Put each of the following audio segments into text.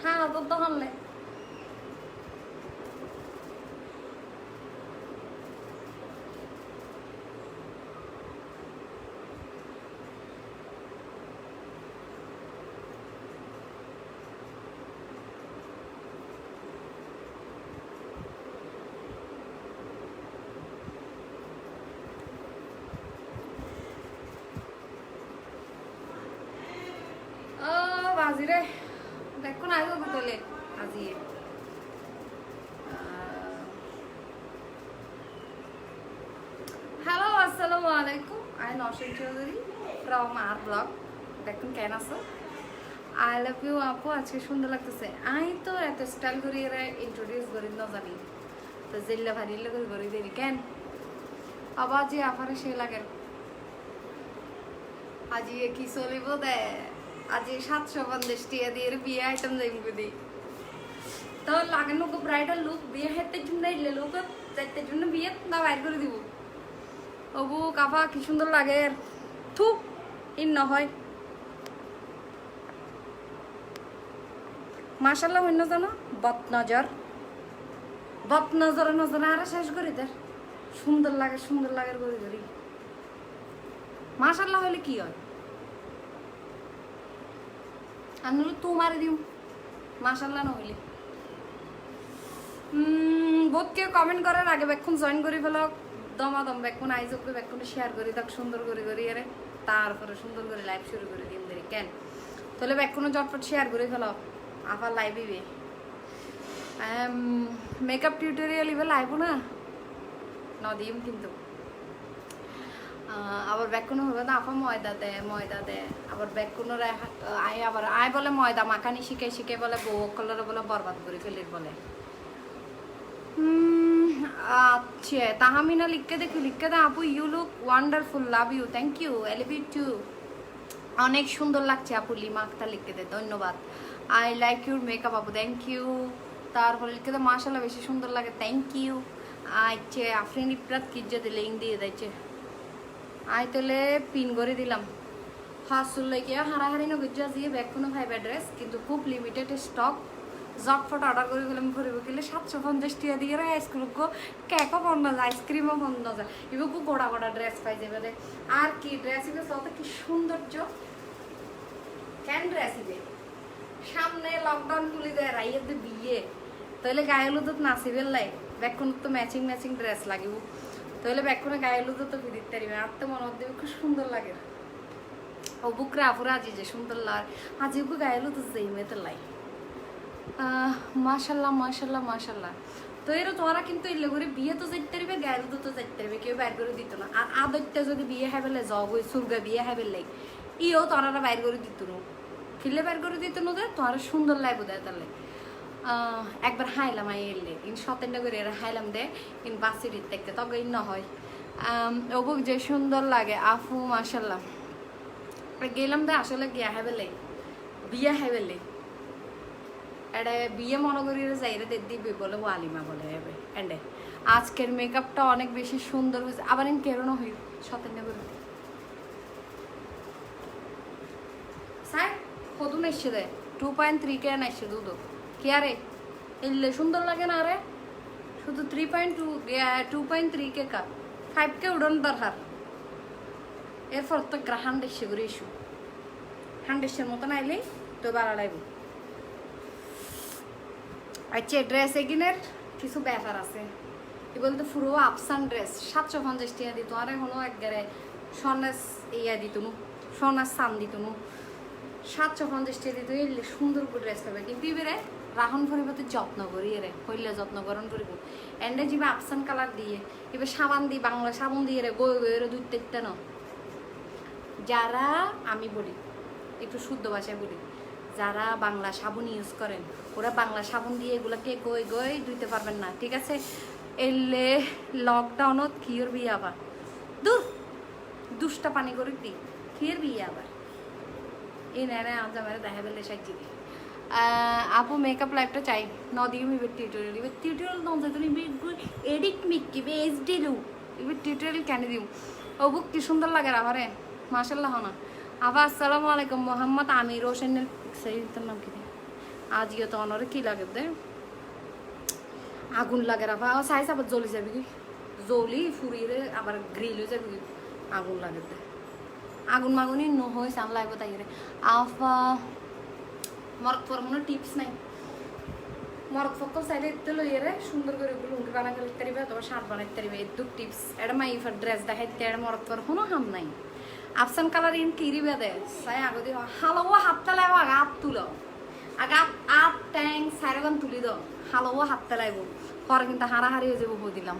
হ্যাঁ তো তখন বাজিরে দেখুন আগে বোতলে আজিয়ে হ্যালো আসসালামু আলাইকুম I Nowshin Chowdhury from our blog দেখুন কেন আছো আই লাভ ইউ আপু আজকে সুন্দর লাগতেছে আই তো এত স্টাইল করি এরা ইন্ট্রোডিউস করি না জানি তো জিল্লা ভারিল্লা করে করি দেরি কেন আবার যে আফারে সে লাগে আজি কি চলিব দে আজি 750 টিয়া দিয়ে বিয়ে আইটেম যাইব দি তো লাগানো গো ব্রাইডাল লুক বিয়ে হেতে জন্য ইলে লুক যাইতে জন্য বিয়ে না বাইর করে দিব ওবু কাফা কি সুন্দর লাগে থু ইন না হয় মাশাআল্লাহ হইন জানো বত নজর নজর আর শেষ করি তার সুন্দর লাগে করি করি মাশাআল্লাহ হইলে কি হয় আমি তোমার দিও মাশাআল্লাহ না হইলে বহুত কেউ কমেন্ট করার আগে বেক্ষণ জয়েন করি ফেলো দমাদম বেক্ষণ আইজকে বেক্ষণ শেয়ার করি তাক সুন্দর করি আরে তারপরে সুন্দর করে লাইভ শুরু করে দিন দেরি কেন তাহলে বেক্ষণ জটপট শেয়ার করে ফেলো আবার লাইভ ইবে মেকআপ টিউটোরিয়াল ইবে লাইভ না নদিম কিন্তু আবার বেক্ষণ হবে না আপা ময়দা দে আবার বেক্ষণের আই বলে ময়দা মাখানি শিখে বলে বউ কলরে বলে বরবাদ করে ফেলির বলে আচ্ছা তাহমিনা লিখকে দে আপু you look wonderful love you thank you এলবি টু অনেক সুন্দর লাগছে আপু লিমা আক্তার লিখতে দে ধন্যবাদ আই লাইক ইউর মেকআপ আপু থ্যাংক ইউ তারপরে লিখতে দে মাশাআল্লাহ বেশি সুন্দর লাগে থ্যাংক ইউ আচ্ছা আফরিন ইফরাত কিজ্জাতে লিঙ্ক দিয়ে দিয়েছে আই তাহলে পিন করে দিলাম হাসুল লাগে হারাহারি নগিজা দিয়ে ব্যাগ কোনো ফাইভ অ্যাড্রেস কিন্তু খুব লিমিটেড স্টক জটফট অর্ডার করে গেলাম ঘুরে গেলে 750 টিয়া দিয়ে আইসক্রিম কেকও বন্ধ যায় আইসক্রিমও বন্ধ যায় এবার খুব গোড়া ড্রেস পাই যাবে আর কি ড্রেস ইবে সব কি সৌন্দর্য কেন ড্রেস ইবে সামনে লকডাউন খুলে দেয় রাইয়ের দিয়ে বিয়ে তাহলে গায়ে হলুদ নাচিবেল লাই ব্যাগখন তো ম্যাচিং ড্রেস লাগিব তাহলে ব্যাগখনে গায়ে হলুদ তো ফিরিতে পারিবে আর তো মনে হতে খুব সুন্দর লাগে ও বুকরা আপুরা আজি যে সুন্দর লাগে আজি ওকে গায়ে হলুদ যেই মেতে লাই মাশাল্লাহ তো এরও তোরা কিন্তু এলে করে বিয়ে তো যাইতে পারবে গায়ে তো যাইতে পারবে কেউ বাইর করে দিত না আর আদরটা যদি বিয়ে হয় বেলে জগ ওই সুরগা বিয়ে হয় বেলে ইও তোরা বাইর করে দিত না খিলে বাইর করে দিত না তোরা সুন্দর লাগবে দেয় তাহলে একবার হাইলাম এলে ইন সতেনটা করে এরা হাইলাম দে ইন বাসির দেখতে তবে ইন না হয় ওবুক যে সুন্দর লাগে আফু মাশাল্লাহ গেলাম দে আসলে গিয়া হয় বেলে বিয়ে হয় বেলে এটা বিয়ে মনে করি যাইরে দিবি বলে ওয়ালিমা বলে হবে এন্ডে আজকের মেকআপটা অনেক বেশি সুন্দর হয়েছে আবার ইন কেরোনো হই সতেন্ডা করে সাই কদুন এসে দেয় 2.3 কে এসে দুধ কি আরে এলে সুন্দর লাগে না আরে শুধু 2.3 কে কা 5 কে উড়ন দরকার এরপর তো গ্রাহান দেশে করে ইস্যু হান্ডেশের মতন আইলে তো বাড়া লাগবে আচ্ছা ড্রেস এগিনের কিছু ব্যাপার আছে কি বলতে পুরো আপসান ড্রেস 750 টাকা দিত আর এখনো একবারে স্বর্ণের ইয়া দিত নু স্বর্ণের সান দিত নু 750 টাকা দিত এলে সুন্দর করে ড্রেস পাবে কিন্তু এবারে রাহন পরিবর্তে যত্ন করি এরে হইলে যত্ন করণ করিব এন্ডে যাবে আপসান কালার দিয়ে এবার সাবান দিয়ে বাংলা সাবান দিয়ে রে গই গই দুধ দেখতে না যারা আমি বলি একটু শুদ্ধ ভাষায় বলি যারা বাংলা সাবুন ইউজ করেন ওরা বাংলা সাবুন দিয়ে এগুলোকে গই ধুইতে পারবেন না ঠিক আছে এলে লকডাউনত কিয়র বিয়ে আবার দুষ্টা পানি করে দি কিয়র বিয়ে আবার এই নেড়ে আজ আমার দেখা বেলে সাজি দি আপু মেকআপ লাইফটা চাই নদিও ইবে টিউটোরিয়াল নজে তুমি এডিট মিকি বে এইচডি লু ইবে টিউটোরিয়াল কেন দিও ও বুক কি সুন্দর লাগে রাহরে মাশাআল্লাহ না আবার আসসালামু আলাইকুম মোহাম্মদ আমির হোসেনের সহিতের নাম কি আজিও তো অনরে কি লাগে দে আগুন লাগে রাফা সাইজ আবার জ্বলি যাবে কি জ্বলি ফুরিয়ে আবার গ্রিল হয়ে যাবে আগুন লাগে দে আগুন মাগুনি নহয় সান লাগবে তাই রে আফা মরক ফরমনো টিপস নাই মরক ফকল সাইডে ইতে লইয়ে রে সুন্দর করে লুঙ্গি বানা করে ইত্যাদি অথবা শার্ট বানাইতে পারিবে এই দু টিপস এটা মাই ফর ড্রেস দেখাইতে এটা মরক ফর কোনো হাম নাই আপসান কালার ইন কিরিবে দে সাই আগদি হালো হাতটা লাইব আগে হাত তুলো আগে আপ ট্যাং সাইরগান তুলি দাও হালো হাতটা লাইব পরে কিন্তু হারাহারি হয়ে যাবো দিলাম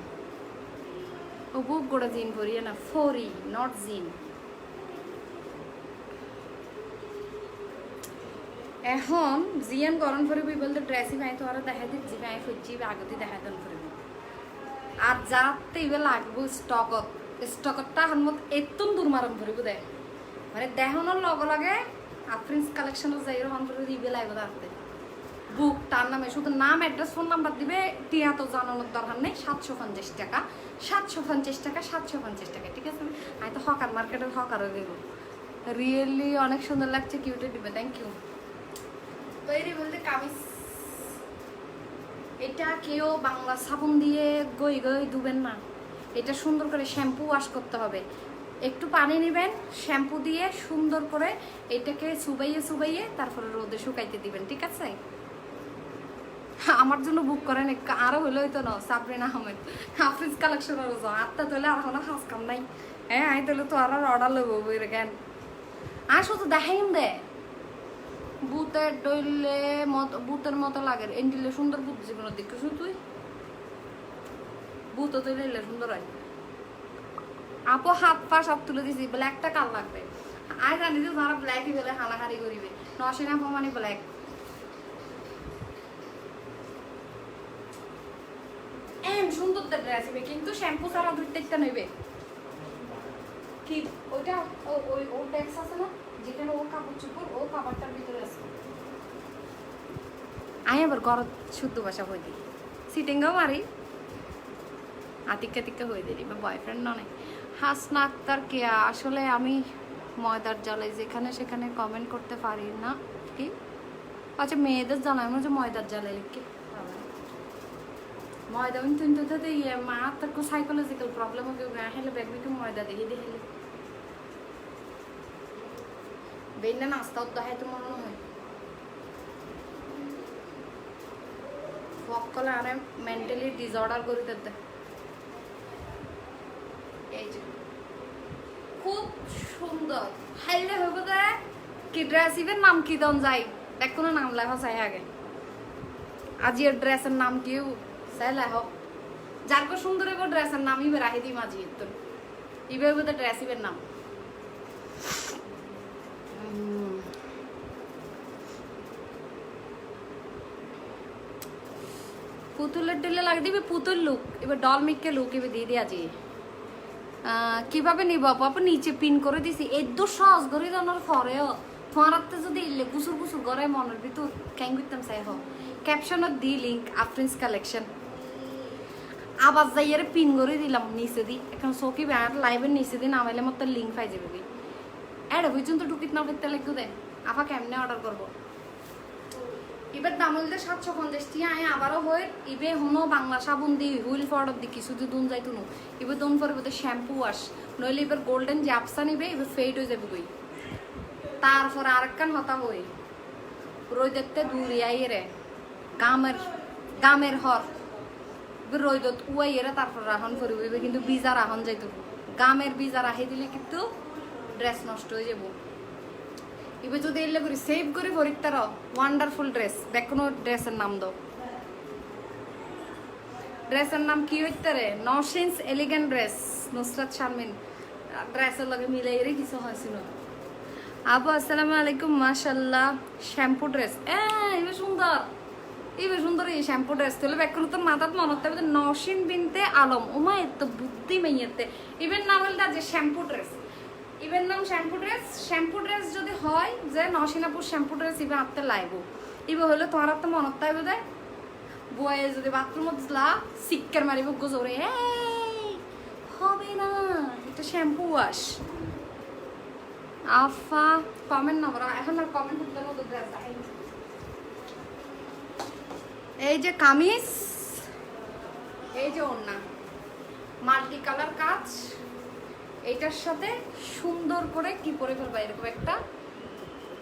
ও বুক গোড়া জিন করিয়ে না ফরি নট জিন এখন জিয়ান গরম করে বলতে ড্রেসই পাই তো আর দেখা দিচ্ছি পাই ফুচি আগতে দেখা দেন করে আর যাতে ইবে লাগবো স্টকটা হানমত এতম দুর্মারম করিব দে মানে দেহনের লগে লগে আফ্রিন্স কালেকশনের যাই রহন করে ইবে লাগবে তাতে বুক তার নামে শুধু নাম অ্যাড্রেস ফোন নাম্বার দিবে টিয়া তো জানানোর দরকার নেই 750 টাকা 750 টাকা 750 টাকা ঠিক আছে আমি তো হকার মার্কেটের হকার হয়ে দেবো রিয়েলি অনেক সুন্দর লাগছে কিউটে দিবে থ্যাংক ইউ তৈরি বলতে কামিজ এটা কেউ বাংলা সাবুন দিয়ে গই গই ধুবেন না এটা সুন্দর করে শ্যাম্পু ওয়াশ করতে হবে একটু পানি নেবেন শ্যাম্পু দিয়ে সুন্দর করে এটাকে সুবাইয়ে তারপরে রোদে শুকাইতে দিবেন ঠিক আছে আমার জন্য বুক করেন আরো হইলো হইতো না সাবরিন আহমেদ হাফিজ কালেকশন আটটা তোলে আর কোনো খাস কাম নাই হ্যাঁ আমি তোলে তো আর অর্ডার লইব বইরে কেন আর শুধু দেখাইম দে বুতের ডইলে বুতের মতো লাগে এন্ডিলে সুন্দর বুত জীবন দেখছো তুই বুত তৈলে সুন্দর হয় আপো হাত পা সব তুলে দিছি ব্ল্যাকটা কাল লাগবে আই জানি যে যারা ব্ল্যাকই বলে হালাহারি করিবে নশে না মানে ব্ল্যাক এম সুন্দর ড্রেস হবে কিন্তু শ্যাম্পু ছাড়া ধুইতে একটা নেবে কি ওইটা ওই ও ট্যাক্স আছে না যেখানে ও কাপড় চুপড় ও কাপড়টার ভিতরে আছে আমি আবার ঘর শুদ্ধ ভাষা হয়ে দিই সিটিংও মারি আতিকা হয়ে দিই বা বয়ফ্রেন্ড নয় হাসনা আক্তার কেয়া আসলে আমি ময়দার জ্বালাই যেখানে সেখানে কমেন্ট করতে পারি না কি আচ্ছা মেয়েদের জানাই মনে হচ্ছে ময়দার জ্বালাই লিখে ময়দা কিন্তু ইয়ে মা তার সাইকোলজিক্যাল প্রবলেম হবে হেলে ব্যাগ বিকে ময়দা দেখে দিয়ে হেলে বেইনা নাস্তাও দেখাই তো মনে হয় সকলে আরে মেন্টালি ডিসঅর্ডার করে দিতে এই যে খুব সুন্দর হাইলে হইব দে কি ড্রেস ইভেন নাম কি দন যাই দেখ কোনো নাম লেখা চাই আগে আজি এর ড্রেসের নাম কিউ চাই লেখ যার কো সুন্দর হইব ড্রেসের নাম ইবে রাখি দিম আজি তোর ইবে হইব দে ড্রেস ইবের নাম পুতুলের ডিলে লাগে দিবে পুতুল লুক এবার ডল মিককে লুক এবার দিয়ে দিয়া যে কিভাবে নিব আপু নিচে পিন করে দিছি এত সহজ করে জানার পরেও ফরাতে যদি ইলে গুসুর করে মনের ভিতর ক্যাং করতাম চাই হোক ক্যাপশনত দি লিঙ্ক আফ্রিন্স কালেকশন আবার যাইয়ারে পিন করে দিলাম নিচে দি এখন সকি ব্যাট লাইভের নিচে দি নামাইলে মতো লিঙ্ক পাই যাবে এটা পর্যন্ত ঢুকিত না করতে লাগতো দে আপা কেমনে অর্ডার করবো এবার দাম হইলে 750 টিয়া আয় আবারও হয় ইবে হনো বাংলা সাবুন দি হুইল পাউডার দি কিছু দি দুন যাইতো না এবার দুন পরে বোধ শ্যাম্পু ওয়াশ নইলে এবার গোল্ডেন যে আপসা নিবে এবার ফেড হয়ে যাবে বই তারপরে আরেকখান হতা হই রই দেখতে দূরে আইরে গামের হর এবার রই দত উয়াইরে তারপর রাহন করিব এবার কিন্তু বিজা রাহন যাইতো গামের বিজা রাখি দিলে কিন্তু ড্রেস নষ্ট হয়ে যাবো এবার যদি এলে করি সেভ করে পরীক্ষার ওয়ান্ডারফুল ড্রেস দেখো ড্রেসের নাম দাও ড্রেসের নাম কি হইতে রে নশিন্স এলিগেন্ট ড্রেস নুসরাত শারমিন ড্রেসের লগে মিলাই রে কিছু হয়েছিল আপু আসসালামু আলাইকুম মাশাআল্লাহ শ্যাম্পু ড্রেস এবার সুন্দর এই শ্যাম্পু ড্রেস তাহলে ব্যাকুল তোর মাথাত মনে হতে হবে নশিন বিনতে আলম ওমা এত বুদ্ধি মেয়েতে ইভেন নাম হল যে শ্যাম্পু ড্রেস ইভেন নাম শ্যাম্পু ড্রেস যদি হয় যে নশিনাপুর শ্যাম্পু ড্রেস ইভে আপতে লাইব ইবে হলে তোমার তো মনত তাই বোধ হয় বয়ে যদি বাথরুমত দিলা সিক্কার মারিব গোজরে হবে না এটা শ্যাম্পু ওয়াশ আফা কমেন্ট না বড় এখন আর কমেন্ট করতে না তো ড্রেস এই যে কামিজ, এই যে ওড়না, মাল্টি কালার কাজ, এইটার সাথে সুন্দর করে কি পরে ফেলবা, এরকম একটা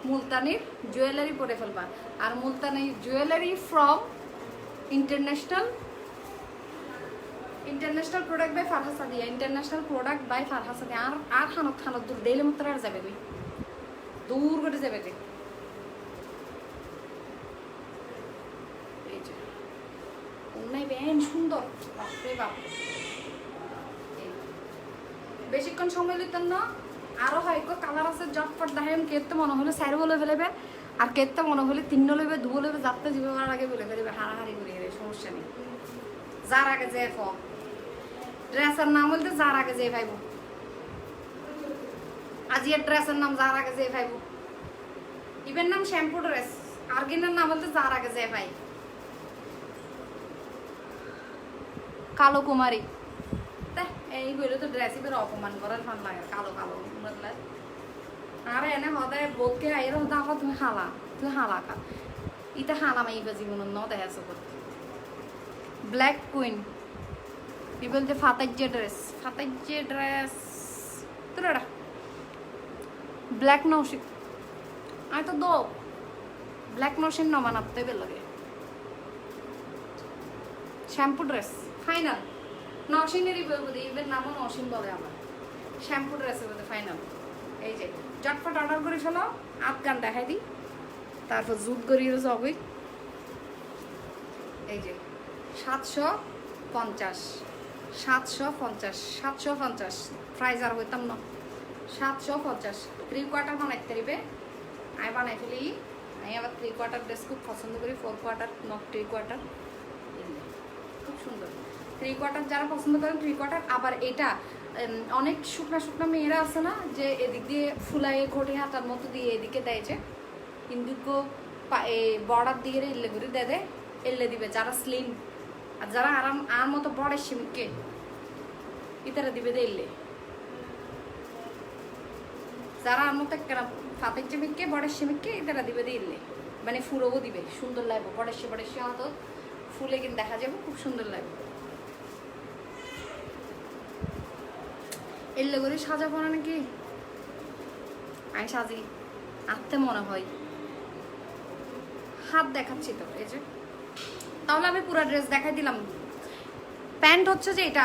মুলতানির জুয়েলারি পরে ফেলবা। আর Multani jewellery from international product by Farha Sadia, international product by Farha Sadia. আর আর খানত দূর দেইলে মতো আর যাবে তুই, দূর করে যাবে তুই। এই যে অন্যায় ব্যান সুন্দর, বাপরে বাপ। বেশিক্ষণ সময় লিতেন না, আরো হয় কালার আছে জটপট দেখেন। কেতে মনে হলে স্যার বলে ফেলেবে, আর কেতে মনে হলে তিন লইবে, দু লইবে, যাতে জীবন আগে বলে ফেলবে, হারাহারি করে গেলে সমস্যা নেই। যার আগে যে ড্রেসের নাম বলতে যার আগে যে পাইব, আজিয়ার ড্রেসের নাম যার আগে যে পাইব, ইভেন নাম শ্যাম্পু ড্রেস, আর্গিনের নাম বলতে যার আগে যে পাই। কালো কুমারী এই বইলে তো ড্রেস এবার অপমান করার ফান লাগে, কালো কালো বদলায়। আর এনে হদায় বোধকে আইয়ের হদা আবার তুমি হালা কা ইতে হালা মাইবা জীবন ন দেখাচ্ছ করতে। ব্ল্যাক কুইন ই বলতে ফাতাজ্জে ড্রেস তোর এটা ব্ল্যাক নৌশি আমি তো দো ব্ল্যাক নৌশিন ন বানাতে বের লাগে। শ্যাম্পু ড্রেস ফাইনাল নওশিনেরই বলবো, ইভেন নামও নওশিন বলে আমার। শ্যাম্পু ড্রেসের মধ্যে ফাইনাল। এই যে চটপট অর্ডার করে ফেলো, আফগান দেখাই দিই, তারপর জুট করিয়ে যাবই। এই যে 750 প্রাইস আর হইতাম না। 750 3/4 বানাইতে পারিবে। আমি বানাই ফেলি, আমি আবার 3/4 ড্রেস খুব পছন্দ করি, 4/4 নট 3/4। খুব সুন্দর 3/4 যারা পছন্দ করেন 3/4। আবার এটা অনেক শুকনা মেয়েরা আছে না, যে এদিক দিয়ে ফুলাইয়ে ঘটে হাতার মতো দিয়ে এদিকে দেয়, যে কিন্তু বর্ডার দিয়ে এল্লে করে দেয়, এল্লে দিবে যারা স্লিম। আর যারা আরাম আর মতো বড় সিমকে ইতারা দিবে এল্লে, যারা আর মতো একটা ফাতের চিমিককে বড় সিমিককে ইতারা দিবে এল্লে, মানে ফুলও দিবে, সুন্দর লাগবে। বড়েসে হয়তো ফুলে কিন্তু দেখা যাবে, খুব সুন্দর লাগবে। এল্লে করে সাজাবো না নাকি, আমি সাজি আঁকতে মনে হয়। হাত দেখাচ্ছি তো, এই যে তাহলে আমি পুরো ড্রেস দেখাই দিলাম। প্যান্ট হচ্ছে যে এটা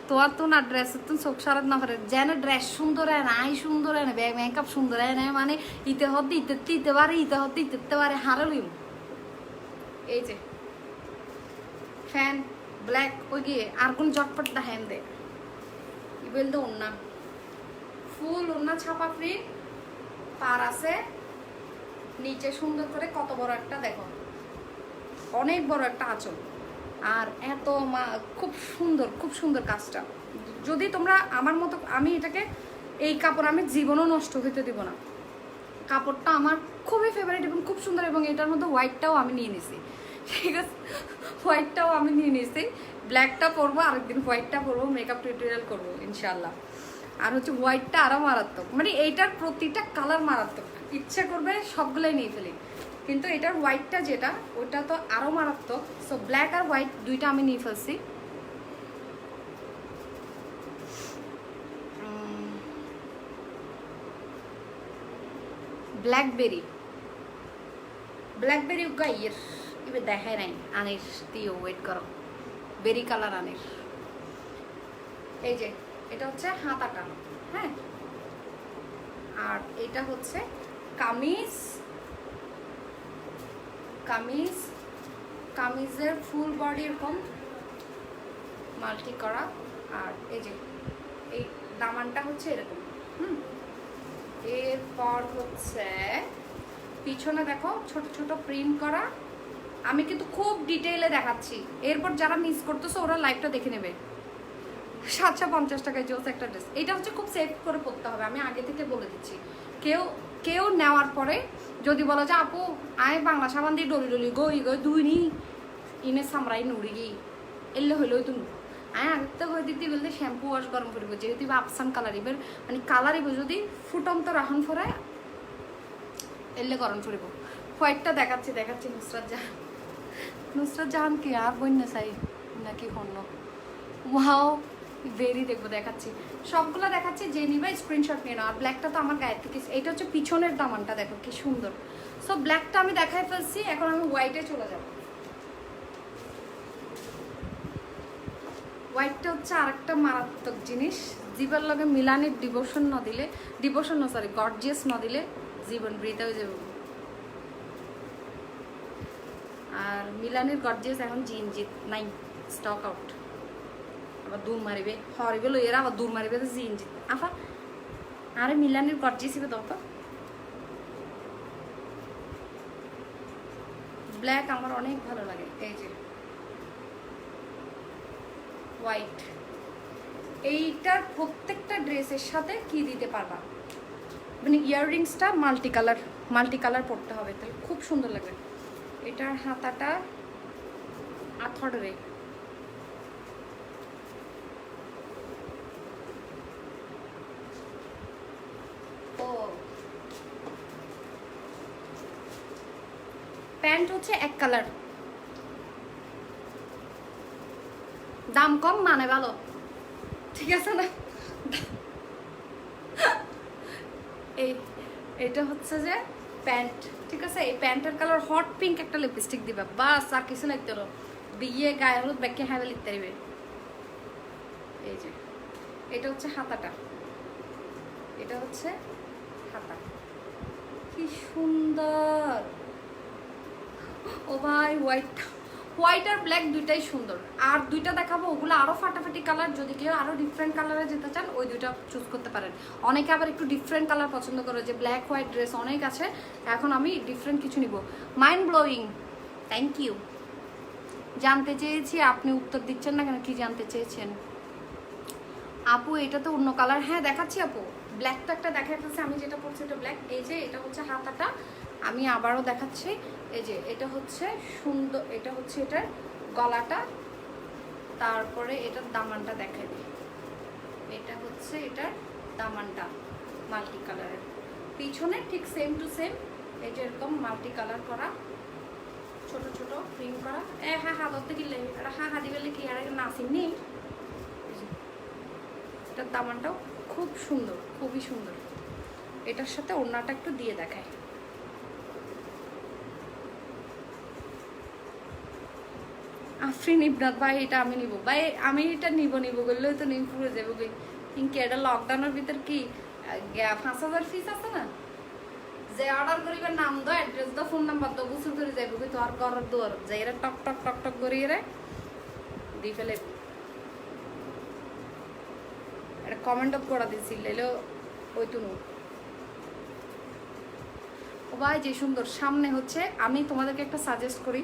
তোমার তো না ড্রেস তো চোখ সারাত না পারে, যেন ড্রেস সুন্দর হয় না, আই সুন্দর হয় না, মেকআপ সুন্দর হয় না, মানে ইতে হতে ইতে পারে, ইতে হতে ইতে পারে, হারালিম। এই যে ফ্যান ব্ল্যাক ওই গিয়ে আর কোন চটপট দেখান দে ই বলতে ওন্না ফুল ওন্না ছাপা প্রিন্ট পার আছে নিচে সুন্দর করে, কত বড় একটা দেখো, অনেক বড় একটা আঁচল। আর এত খুব সুন্দর কাজটা। যদি তোমরা আমার মতো, আমি এটাকে এই কাপড় আমি জীবনও নষ্ট হইতে দিব না। কাপড়টা আমার খুবই ফেভারিট এবং খুব সুন্দর, এবং এটার মধ্যে হোয়াইটটাও আমি নিয়ে নিছি, ঠিক আছে, হোয়াইটটাও আমি নিয়ে নিছি। ব্ল্যাকটা পরবো, আরেকদিন হোয়াইটটা পরবো, মেকআপ টিউটোরিয়াল করবো ইনশাল্লাহ। আর হচ্ছে হোয়াইটটা আরও মারাত্মক, মানে এইটার প্রতিটা কালার মারাত্মক, ইচ্ছে করবে সবগুলোই নিয়ে ফেলি। কিন্তু এটার হোয়াইটটা যেটা, ওটা তো আরও মারাত্মক। সো ব্ল্যাক আর হোয়াইট দুইটা আমি নিয়ে ফেলছি। ব্ল্যাকবেরি গাইয়ের এবার দেখায় নাই, আনির দিও ওয়েট করো, বেরি কালার আনির। এই যে এটা হচ্ছে হাতাটা, হ্যাঁ, আর এটা হচ্ছে কামিজের ফুল বডি এরকম মাল্টি করা। আর এই যে এই দামানটা হচ্ছে এরকম। এরপর হচ্ছে পিছনে দেখো ছোট ছোট প্রিন্ট করা। আমি কিন্তু খুব ডিটেইলে দেখাচ্ছি, এরপর যারা মিস করতেছো ওরা লাইভটা দেখে নেবে। 750 টাকায় জোস একটা ড্রেস। এটা হচ্ছে খুব সেফ করে পরতে হবে, আমি আগে থেকে বলে দিচ্ছি। কেউ নেওয়ার পরে যদি বলো যে আপু আয় বাংলা সাবান দিয়ে ডলি গই দুই নি ইনে সামরাই নুড়ি গি এলে হইলো তুমি আয় আগে তো হয়ে দিতে বলতে শ্যাম্পু ওয়াশ গরম করবো, যেহেতু আপসান কালার এবার মানে কালার এবার যদি ফুটন্ত রাখন ফরায় এলে গরম করিব। হোয়াইটটা দেখাচ্ছি দেখাচ্ছি। নুসরাত জাহান কি আর বন্যা চাই নাকি অন্য? ওয়াও ভেরি দেখবো, দেখাচ্ছি সবগুলো দেখাচ্ছি। যে নিবা স্ক্রিনশট নিয়ে নাও। আর ব্ল্যাকটা তো আমার গায়ের থেকে, এটা হচ্ছে পিছনের দামানটা, দেখো কি সুন্দর। সো ব্ল্যাকটা আমি দেখাই ফেলছি, এখন আমি হোয়াইটে চলে যাব। হোয়াইটটা হচ্ছে আরেকটা মারাত্মক জিনিস। জীবন লগে মিলানের ডিভোশন না দিলে, ডিভোশন না সরি গর্জিয়াস না দিলে জীবন বৃথা হয়ে যাবে। আর মিলানের গর্জিয়াস এখন জিনজিত নাই, স্টক আউট। আবার দূর মারিবে হরিবে লইয়েরা, আবার দূর মারিবে তো জিনজিত আফা। আরে মিলানের গর্জিয়াস হিসেবে দাও তো। ব্ল্যাক আমার অনেক ভালো লাগে। এই যে হোয়াইট, এইটার প্রত্যেকটা ড্রেসের সাথে কি দিতে পারবা, মানে ইয়াররিংসটা মাল্টি কালার পরতে হবে, তাহলে খুব সুন্দর লাগবে। এটার হাতাটা আথরে, ও প্যান্ট হচ্ছে এক কালার, দাম কম মানে ভালো, ঠিক আছে না? এটা হচ্ছে যে প্যান্ট, ঠিক আছে? এই প্যান্টের কালার হট পিঙ্ক, একটা লিপস্টিক দিবা, বাস আর কিছু লাগতে হলো। বিয়ে গায়ে হলুদ ব্যাগকে হাইবে লিখতে পারবে। এই যে এটা হচ্ছে হাতাটা, এটা হচ্ছে হাতা, কি সুন্দর। ও ভাই হোয়াইট আর ব্ল্যাক দুইটাই সুন্দর। আর দুইটা দেখাবো, ওগুলো আরো ফাটাফাটি কালার। যদি কেউ আরো ডিফারেন্ট কালারে যেতে চান, ওই দুইটা চুজ করতে পারেন। অনেকে আবার একটু ডিফারেন্ট কালার পছন্দ করে, যে ব্ল্যাক হোয়াইট ড্রেস অনেক আছে, এখন আমি ডিফারেন্ট কিছু নিব। Mind blowing, thank you. জানতে চেয়েছি, আপনি উত্তর দিচ্ছেন না কেন? কি জানতে চেয়েছেন আপু? এটা তো অন্য কালার। হ্যাঁ দেখাচ্ছি আপু, ব্ল্যাক তো একটা দেখা যাচ্ছে, আমি যেটা পরছি এটা ব্ল্যাক। এই যে এটা হচ্ছে হাতাটা, আমি আবারও দেখাচ্ছি। এই যে এটা হচ্ছে সুন্দর, এটা হচ্ছে এটার গলাটা, তারপরে এটার দামানটা দেখাই দিই। এটা হচ্ছে এটার দামানটা মাল্টি কালারের, পিছনে ঠিক সেম টু সেম এই যে এরকম মাল্টি কালার করা, ছোট ছোট প্রিন্ট করা। হ্যাঁ হ্যাঁ ধরতে গেলে এটা হ্যাঁ হ্যাঁ দিবে কি আর নাসিং নেই। এটার দামানটাও খুব সুন্দর, খুবই সুন্দর। এটার সাথে ওড়নাটা একটু দিয়ে দেখায়। আফরিন ইবনাথ ভাই, এটা আমি নিব ভাই, আমি এটা নিব করলেও তো নিয়ে পুরো যাবো গই। কিন্তু এটা লকডাউনের ভিতর কি 5,000 ফিস আছে না, যে অর্ডার করিবার নাম দো, অ্যাড্রেস দো, ফোন নাম্বার দো, বুঝুর করে যাবো কি তো আর করার দোয়ার যে এরা টক টক টক টক করিয়ে রে দিয়ে ফেলে। এটা কমেন্ট আপ করা দিয়েছিল এলো ওই তুনু। ও ভাই যে সুন্দর। সামনে হচ্ছে, আমি তোমাদেরকে একটা সাজেস্ট করি,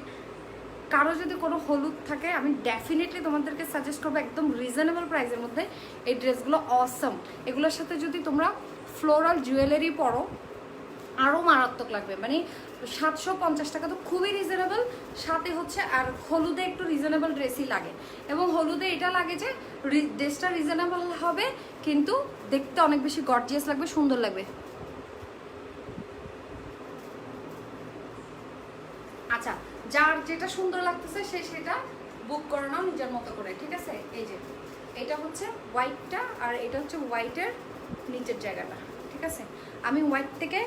কারো যদি কোনো হলুদ থাকে, আমি ডেফিনেটলি তোমাদেরকে সাজেস্ট করবো একদম রিজনেবল প্রাইসের মধ্যে এই ড্রেসগুলো অসম। এগুলোর সাথে যদি তোমরা ফ্লোরাল জুয়েলারি পরো আরও মারাত্মক লাগবে। মানে 750 টাকা তো খুবই রিজনেবল, সাথে হচ্ছে আর হলুদে একটু রিজনেবল ড্রেসই লাগে। এবং হলুদে এটা লাগে যে ড্রেসটা রিজনেবল হবে, কিন্তু দেখতে অনেক বেশি গর্জিয়াস লাগবে, সুন্দর লাগবে। আচ্ছা, যার যেটা সুন্দর লাগতেছে সে সেটা বুক করে নাও নিজের মতো করে, ঠিক আছে? এই যে এটা হচ্ছে হোয়াইটটা, আর এটা হচ্ছে হোয়াইটের নিচের জায়গাটা, ঠিক আছে? আমি হোয়াইট থেকে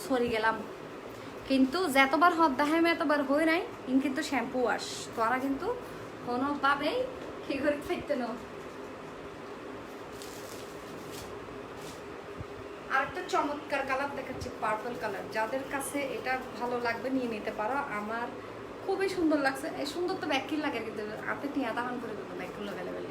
সরি গেলাম, কিন্তু যতবার হদ দেখায় আমি এতবার হই নাই কিন্তু শ্যাম্পু ওয়াশ তোরা কিন্তু কোনোভাবেই কি করে ফেলতে না। আর একটা চমৎকার কালার দেখাচ্ছি, পার্পল কালার। যাদের কাছে এটা ভালো লাগবে নিয়ে নিতে পারো। আমার খুবই সুন্দর লাগছে। এই সুন্দর তো ব্যাগ কি লাগে, কিন্তু আপনি টিয়া দাহান করে দেবেন ব্যাগগুলো অ্যাভেলেবেল।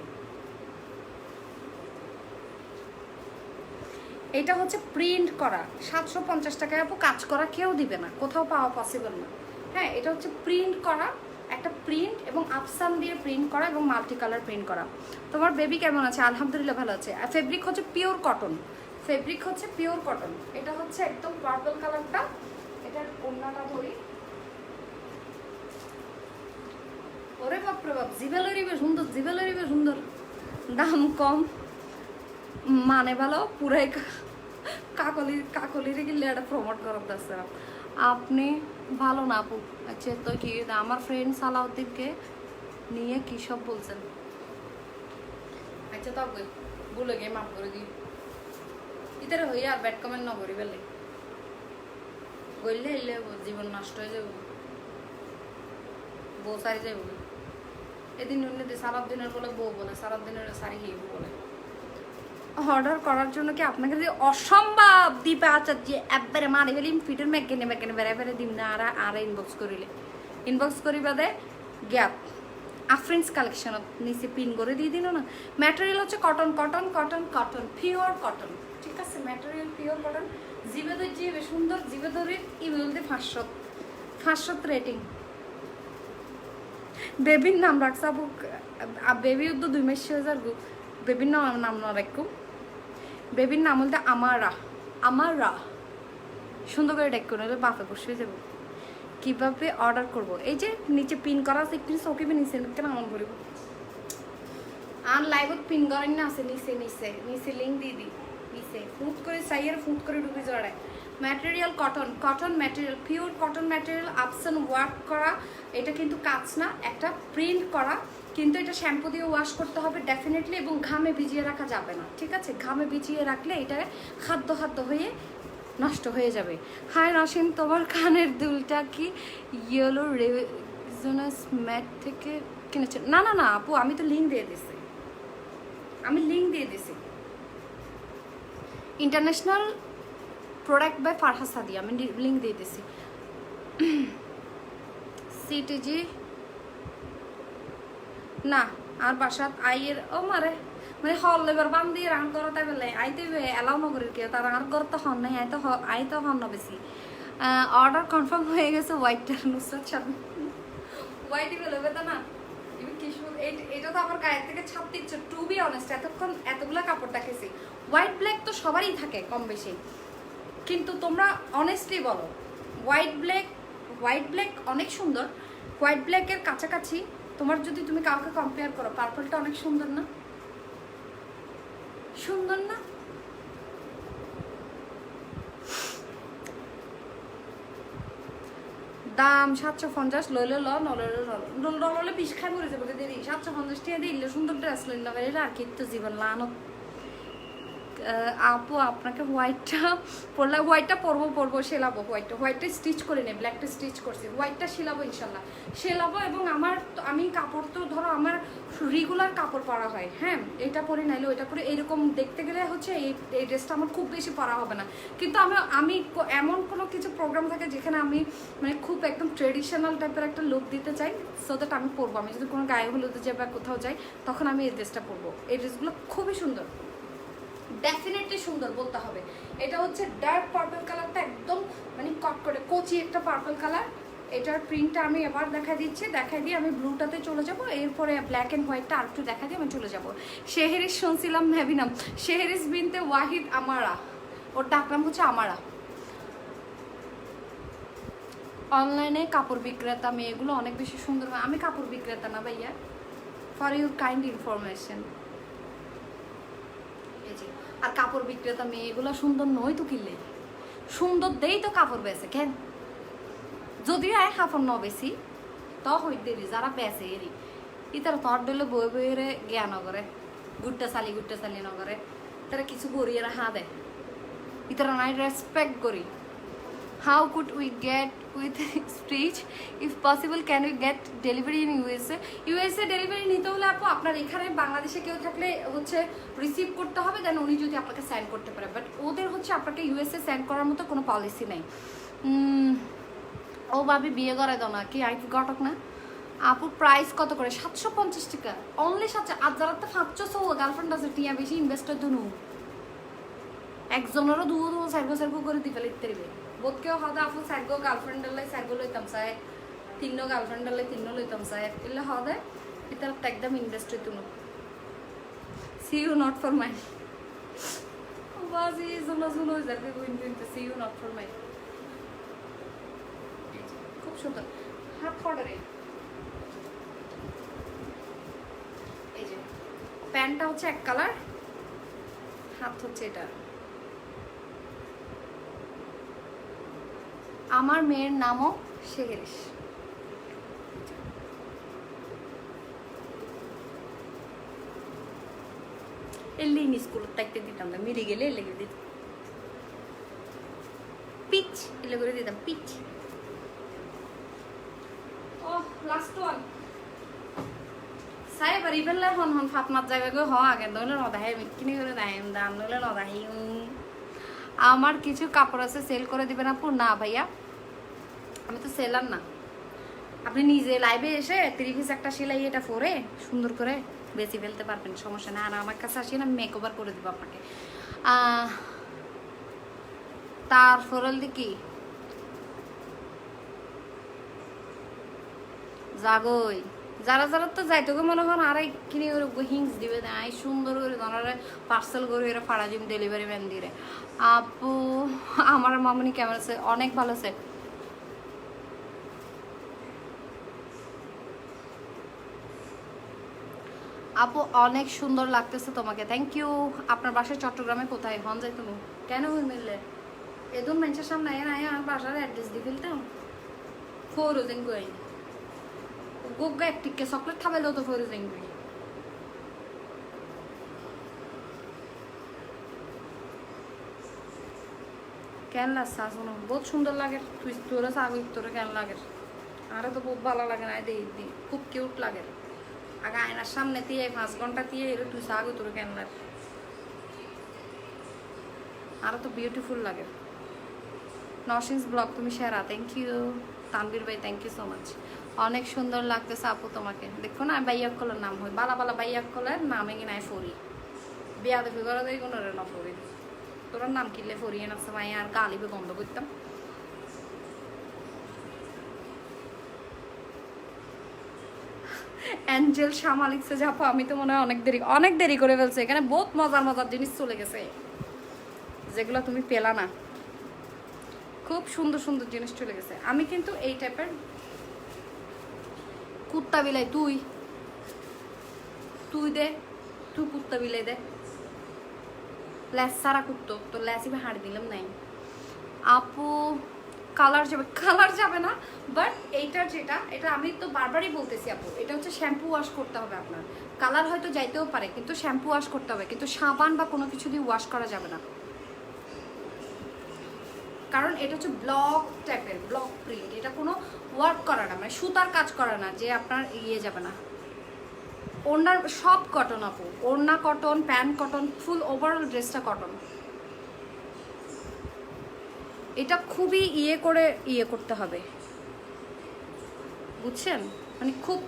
এটা হচ্ছে প্রিন্ট করা, 750 টাকায় আপু কাজ করা কেউ দিবে না, কোথাও পাওয়া পসিবল না। হ্যাঁ, এটা হচ্ছে প্রিন্ট করা, একটা প্রিন্ট এবং আফসান দিয়ে প্রিন্ট করা এবং মাল্টি কালার প্রিন্ট করা। তোমার বেবি কেমন আছে? আলহামদুলিল্লাহ ভালো আছে। আর ফেব্রিক হচ্ছে পিওর কটন, ফেব্রিক হচ্ছে পিওর কটন। এটা হচ্ছে একদম পার্পল কালারটা। এটার ওড়নাটা ধরি, ওরে বাপরে বাপ, জিভেলারি বেশ সুন্দর, জিভেলারি বেশ সুন্দর, দাম কম মানে ভালো, পুরাই কাকলির কিনলে এটা প্রমোট করার দরকার। আপনি ভালো না আপু। আচ্ছা তো কি আমার ফ্রেন্ড সালাউদ্দিনকে নিয়ে কী সব বলছেন? আচ্ছা তো ভুলে গিয়ে মাফ করে দিই ইতারে হই আর ব্যাড কমেন্ট না করি বেলে বললে এলে জীবন নষ্ট হয়ে যাবে, বউ সারি যাবে। এদিন উন্নতি সারাদিনের বলে বউ বলে, সারাদিনের সারি গিয়ে বলে। অর্ডার করার জন্য কি আপনাকে যদি অসম্ভব দীপে আচার্য একবারে মারি ফেলিম ফিটের মেকেনে মেকেনে বেড়ে বেড়ে দিম না আর আর ইনবক্স করিলে ইনবক্স করি বাদে গ্যাপ আফ্রেন্স কালেকশন নিচে পিন করে দিয়ে দিল না। ম্যাটেরিয়াল হচ্ছে cotton cotton cotton cotton pure cotton, ঠিক আছে? Material pure cotton. জিবেদের জিবে সুন্দর, জিবেদরের ইমেলতে 500 রেটিং। বেবির নাম রাখছে আপু, বেবির তো 2 মাস হয়ে যার গো। বেবির নাম না রাখু, বেবির নাম বলতে আমারা আমারা সুন্দর করে ডেক করে বাপে বসে যাবো। কীভাবে অর্ডার করব? এই যে নিচে পিন করা আছে, একটু চৌকিবে নিচে কেন আমন করিব আর লাইভত পিন করেন না আছে নিচে নিচে নিচে লিঙ্ক দিয়ে দিই নিচে ফুট করে চাইয়ের ফুট করে ঢুকে জড়ায়। Material cotton cotton material pure cotton material আপসন ওয়ার্ক করা, এটা কিন্তু কাজ না, একটা প্রিন্ট করা, কিন্তু এটা শ্যাম্পু দিয়ে ওয়াশ করতে হবে ডেফিনেটলি, এবং ঘামে ভিজিয়ে রাখা যাবে না, ঠিক আছে? ঘামে ভিজিয়ে রাখলে এটা খাদ্য খাদ্য হয়ে নষ্ট হয়ে যাবে। হাই রসিন, তোমার কানের দুলটা কি ইয়েলো রেজোনাস ম্যাট থেকে কিনেছেন? না না না আপু, আমি তো লিঙ্ক দিয়ে দিছি, আমি লিঙ্ক দিয়ে দিছি। ইন্টারন্যাশনাল প্রোডাক্ট বাই ফারহাদ সাদি, আমি লিঙ্ক দিয়ে দিছি। সিটিজি না আর বাসাত আইয়ের ও মারে মানে হল লেবার বান দিয়ে রান করা তাই বলে আইতে এলাও নগরের কেউ তার আর করতে হন নাই, আই তো হন না বেশি। অর্ডার কনফার্ম হয়ে গেছে হোয়াইটটার নুসরাত শাবনূর হোয়াইটই বেরোবে বেতা না কিছু। এটা তো আমার গায়ের থেকে ছাপতে ইচ্ছে, টু বি অনেস্ট। এতক্ষণ এতগুলো কাপড় দেখেছি, হোয়াইট ব্ল্যাক তো সবারই থাকে কম বেশি, কিন্তু তোমরা অনেস্টলি বলো হোয়াইট ব্ল্যাক অনেক সুন্দর। হোয়াইট ব্ল্যাকের কাছাকাছি তোমার যদি তুমি কাউকে কম্পেয়ার করো, পার্পলটা অনেক সুন্দর না? সুন্দর না? দাম 750, লইলে ল নলে বিষ খাই মরে যাবে দেরি। 750 টাকা দিলে সুন্দর ড্রেস লইলে বেরিয়ে আর কি তো জীবন লানত। আপু আপনাকে হোয়াইটটা পরলে, হোয়াইটটা পরবো সেলাবো, হোয়াইটটা স্টিচ করে নেই, ব্ল্যাকটা স্টিচ করছি, হোয়াইটটা সেলাবো ইনশাল্লাহ সেলাবো। এবং আমি কাপড় তো ধরো আমার রেগুলার কাপড় পরা হয়, হ্যাঁ এটা পরে নাইলে ওইটা পরে, এরকম দেখতে গেলে হচ্ছে এই ড্রেসটা আমার খুব বেশি পরা হবে না, কিন্তু আমি এমন কোনো কিছু প্রোগ্রাম থাকে যেখানে আমি মানে খুব একদম ট্রেডিশনাল টাইপের একটা লুক দিতে চাই, সো দ্যাট আমি পরবো। আমি যদি কোনো গায়ে হলুদে যাই বা কোথাও যাই তখন আমি এই ড্রেসটা পরবো। এই ড্রেসগুলো খুবই সুন্দর, ডেফিনেটলি সুন্দর বলতে হবে। এটা হচ্ছে ডার্ক পার্পল কালারটা, একদম মানে কট করে কচি একটা পার্পল কালার। এটার প্রিন্টটা আমি এবার দেখাই দিয়ে আমি ব্লুটাতে চলে যাব, এরপরে ব্ল্যাক অ্যান্ড হোয়াইটটা আর একটু দেখা দিয়ে আমি চলে যাব। শেহরিস শুনছিলাম ভাবিনাম, শেহরিস বিনতে ওয়াহিদ আমারা, ওর ডাকনাম হচ্ছে আমারা। অনলাইনে কাপড় বিক্রেতা মেয়েগুলো অনেক বেশি সুন্দর হয়। আমি কাপড় বিক্রেতা না ভাইয়া, ফর ইউর কাইন্ড ইনফরমেশন। আর কাপড় বিক্রেতা মেয়েগুলো সুন্দর নয় তো কিনলে সুন্দর দেই তো কাপড় বেছে কেন? যদিও আয় কাপড় ন বেশি তো হইতে যারা বেছে এরি ইতারা তোর দিলে বই বইয়ের জ্ঞান করে গুট্টা চালি নগরে, তারা কিছু গড়িয়ে হা দেয়, ইতারা নাই রেসপেক্ট করি। How could we get with Stitch? If possible, can we get delivery in USA? USA delivery নিতে হলে আপু আপনার এখানে বাংলাদেশে কেউ থাকলে হচ্ছে রিসিভ করতে হবে, দেন উনি যদি আপনাকে সেন্ড করতে পারে, বাট ওদের হচ্ছে আপনাকে ইউএসএ সেন্ড করার মতো কোনো পলিসি নেই। ও ভাবি বিয়ে করে দাও না কি আইফ ঘটক না আপুর প্রাইস কত করে? 750 টাকা অনলি। 700 আর যারা তো 500 গার্লফ্রেন্ড আছে টিয়া বেশি ইনভেস্টার দুনু একজনেরও দু সার্গো করে দিতে লিখতে বোধকেও হদা আপু সার্গো গার্লফ্রেন্ড সার্গো লইতাম চাই, তিনও গার্লফ্রেন্ড তিনও লইতাম চাই, এলে হদে এটার একদম ইন্ডাস্ট্রি তুনো। See you not for my বাজি জুনো যাকে see you not for my. খুব সুন্দর হাত ফর্ডারে। এই যে প্যান্টটা হচ্ছে এক কালার, হাত হচ্ছে এটা। আমার মেয়ের নামও শেহরিশ। এলি স্কুলত তাইতে দিতাম না, মিলে গেলে এলে করে দিতাম পিচ, এলে করে দিতাম পিচ। ও লাস্ট ওয়ান সাই বাড়ি ফেললে হন হন ফাতমাত যাবে গো হ আগে নইলে নদাহে মিটকিনি করে দাম দাম নইলে নদাহি। আমার কিছু কাপড় আছে সেল করে দিবেন আপু? না ভাইয়া, আমি তো সেলার না। আপনি নিজে লাইভে এসে 3 পিস একটা সেলাই এটা পরে সুন্দর করে বেশি ফেলতে পারবেন, সমস্যা না। আর আমার কাছে আসিয়ে না মেক ওভার করে দেবো আপনাকে। তারপরে কি জাগই যারা যারা তো যাইতো মনে করেন আর কিনে হিংস দিবে না, সুন্দর করে ধরে পার্সেল করে এরা ফাড়া দিম ডেলিভারি ম্যান দিয়ে। আপু আমার মামনি কেমন আছে? অনেক ভালো আছে। আপু অনেক সুন্দর লাগতেছে তোমাকে, থ্যাংক ইউ। আপনার বাসায় চট্টগ্রামে কোথায় হন যাই তুমি? কেন হয়ে মিললে এদম মানুষের সামনে আমার বাসার অ্যাড্রেস দিয়ে ফেলতাম। ফোরুদিন গই গোগা একটিকে চকলেট খাবাইলেও তো ফোরুদিন গই। কেন লাগছে শোনো, বহুত সুন্দর লাগে। তুই তোরা চাবি তোরা কেন লাগে? আরে তো বহুত ভালো লাগে না, দি খুব কিউট লাগে। আগে আয়নার সামনে দিয়ে 5 ঘন্টা দিয়ে এলো তুই চাবি তোরা কেন লাগে? আরো তো বিউটিফুল লাগে। নওশিনস ব্লগ তুমি সেরা, থ্যাংক ইউ। তানবীর ভাই থ্যাংক ইউ সো মাচ। অনেক সুন্দর লাগতেছে আপু তোমাকে। দেখো না বাইয়াকলের নাম হয় বালা বালা বাইয়াকলের নামে কি নাই ফরি বিয়া দেখে করে দেয় কোনো রে না ফরি। তোর নাম কিনলে ফরিয়ে নাচছে ভাই আর গালিবে বন্ধ করতাম। অ্যাঞ্জেল শামা লিখছে যে আপু আমি তো মনে হয় অনেক দেরি করে ফেলছে। এখানে বহুত মজার মজার জিনিস চলে গেছে যেগুলো তুমি পেলা না। খুব সুন্দর সুন্দর জিনিস চলে গেছে। আমি কিন্তু এই টাইপের কুত্তা বিলাই তুই দে, তুই কুত্তা বিলাই দে। ল্যাস সারা কুত্তো তো ল্যাসই হাঁড়ি দিলাম নাই। আপু কালার যাবে না, বাট এইটার যেটা এটা আমি তো বারবারই বলতেছি আপু, এটা হচ্ছে শ্যাম্পু ওয়াশ করতে হবে আপনার। কালার হয়তো যাইতেও পারে কিন্তু শ্যাম্পু ওয়াশ করতে হবে, কিন্তু সাবান বা কোনো কিছু দিয়ে ওয়াশ করা যাবে না। কারণ এটা হচ্ছে ব্লক টাইপের ব্লক প্রিন্ট, এটা কোনো ওয়ার্ক করা না, মানে সুতার কাজ করা না যে আপনার ইয়ে যাবে না। ওড়নার সব কটন আপু, ওড়না কটন, প্যান্ট কটন, ফুল ওভারঅল ড্রেসটা কটন। এটা খুবই ইয়ে করতে হবে, বুঝছেন? মানে খুব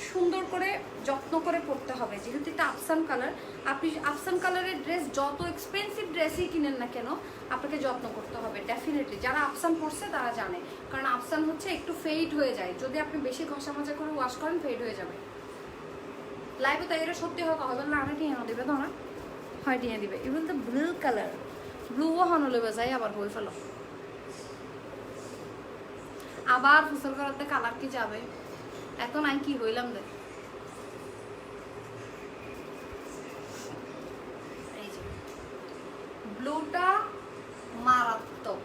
সুন্দর করে যত্ন করে পরতে হবে, যেহেতু এটা আফসান কালার। আপনি আফসান কালারের ড্রেস যত এক্সপেন্সিভ ড্রেসই কিনেন না কেন আপনাকে যত্ন করতে হবে ডেফিনেটলি। যারা আফসান পরছে তারা জানে, কারণ আফসান হচ্ছে একটু ফেড হয়ে যায়, যদি আপনি বেশি ঘষা মাজা করে ওয়াশ করেন ফেড হয়ে যাবে। লাইভে তো এটা সত্যি হোক হবে না, আরে টিয়া দিবে তো না হয় টিয়া দিবে। ইভেন দ্য ব্লু কালার, ব্লুও হনলে বাজাই আবার বই ফেলো। আবার ফুসল করাতে কালার কি যাবে? এত নাই কি হইলাম দেখ। এই যে ব্লুটা মারাত্মক,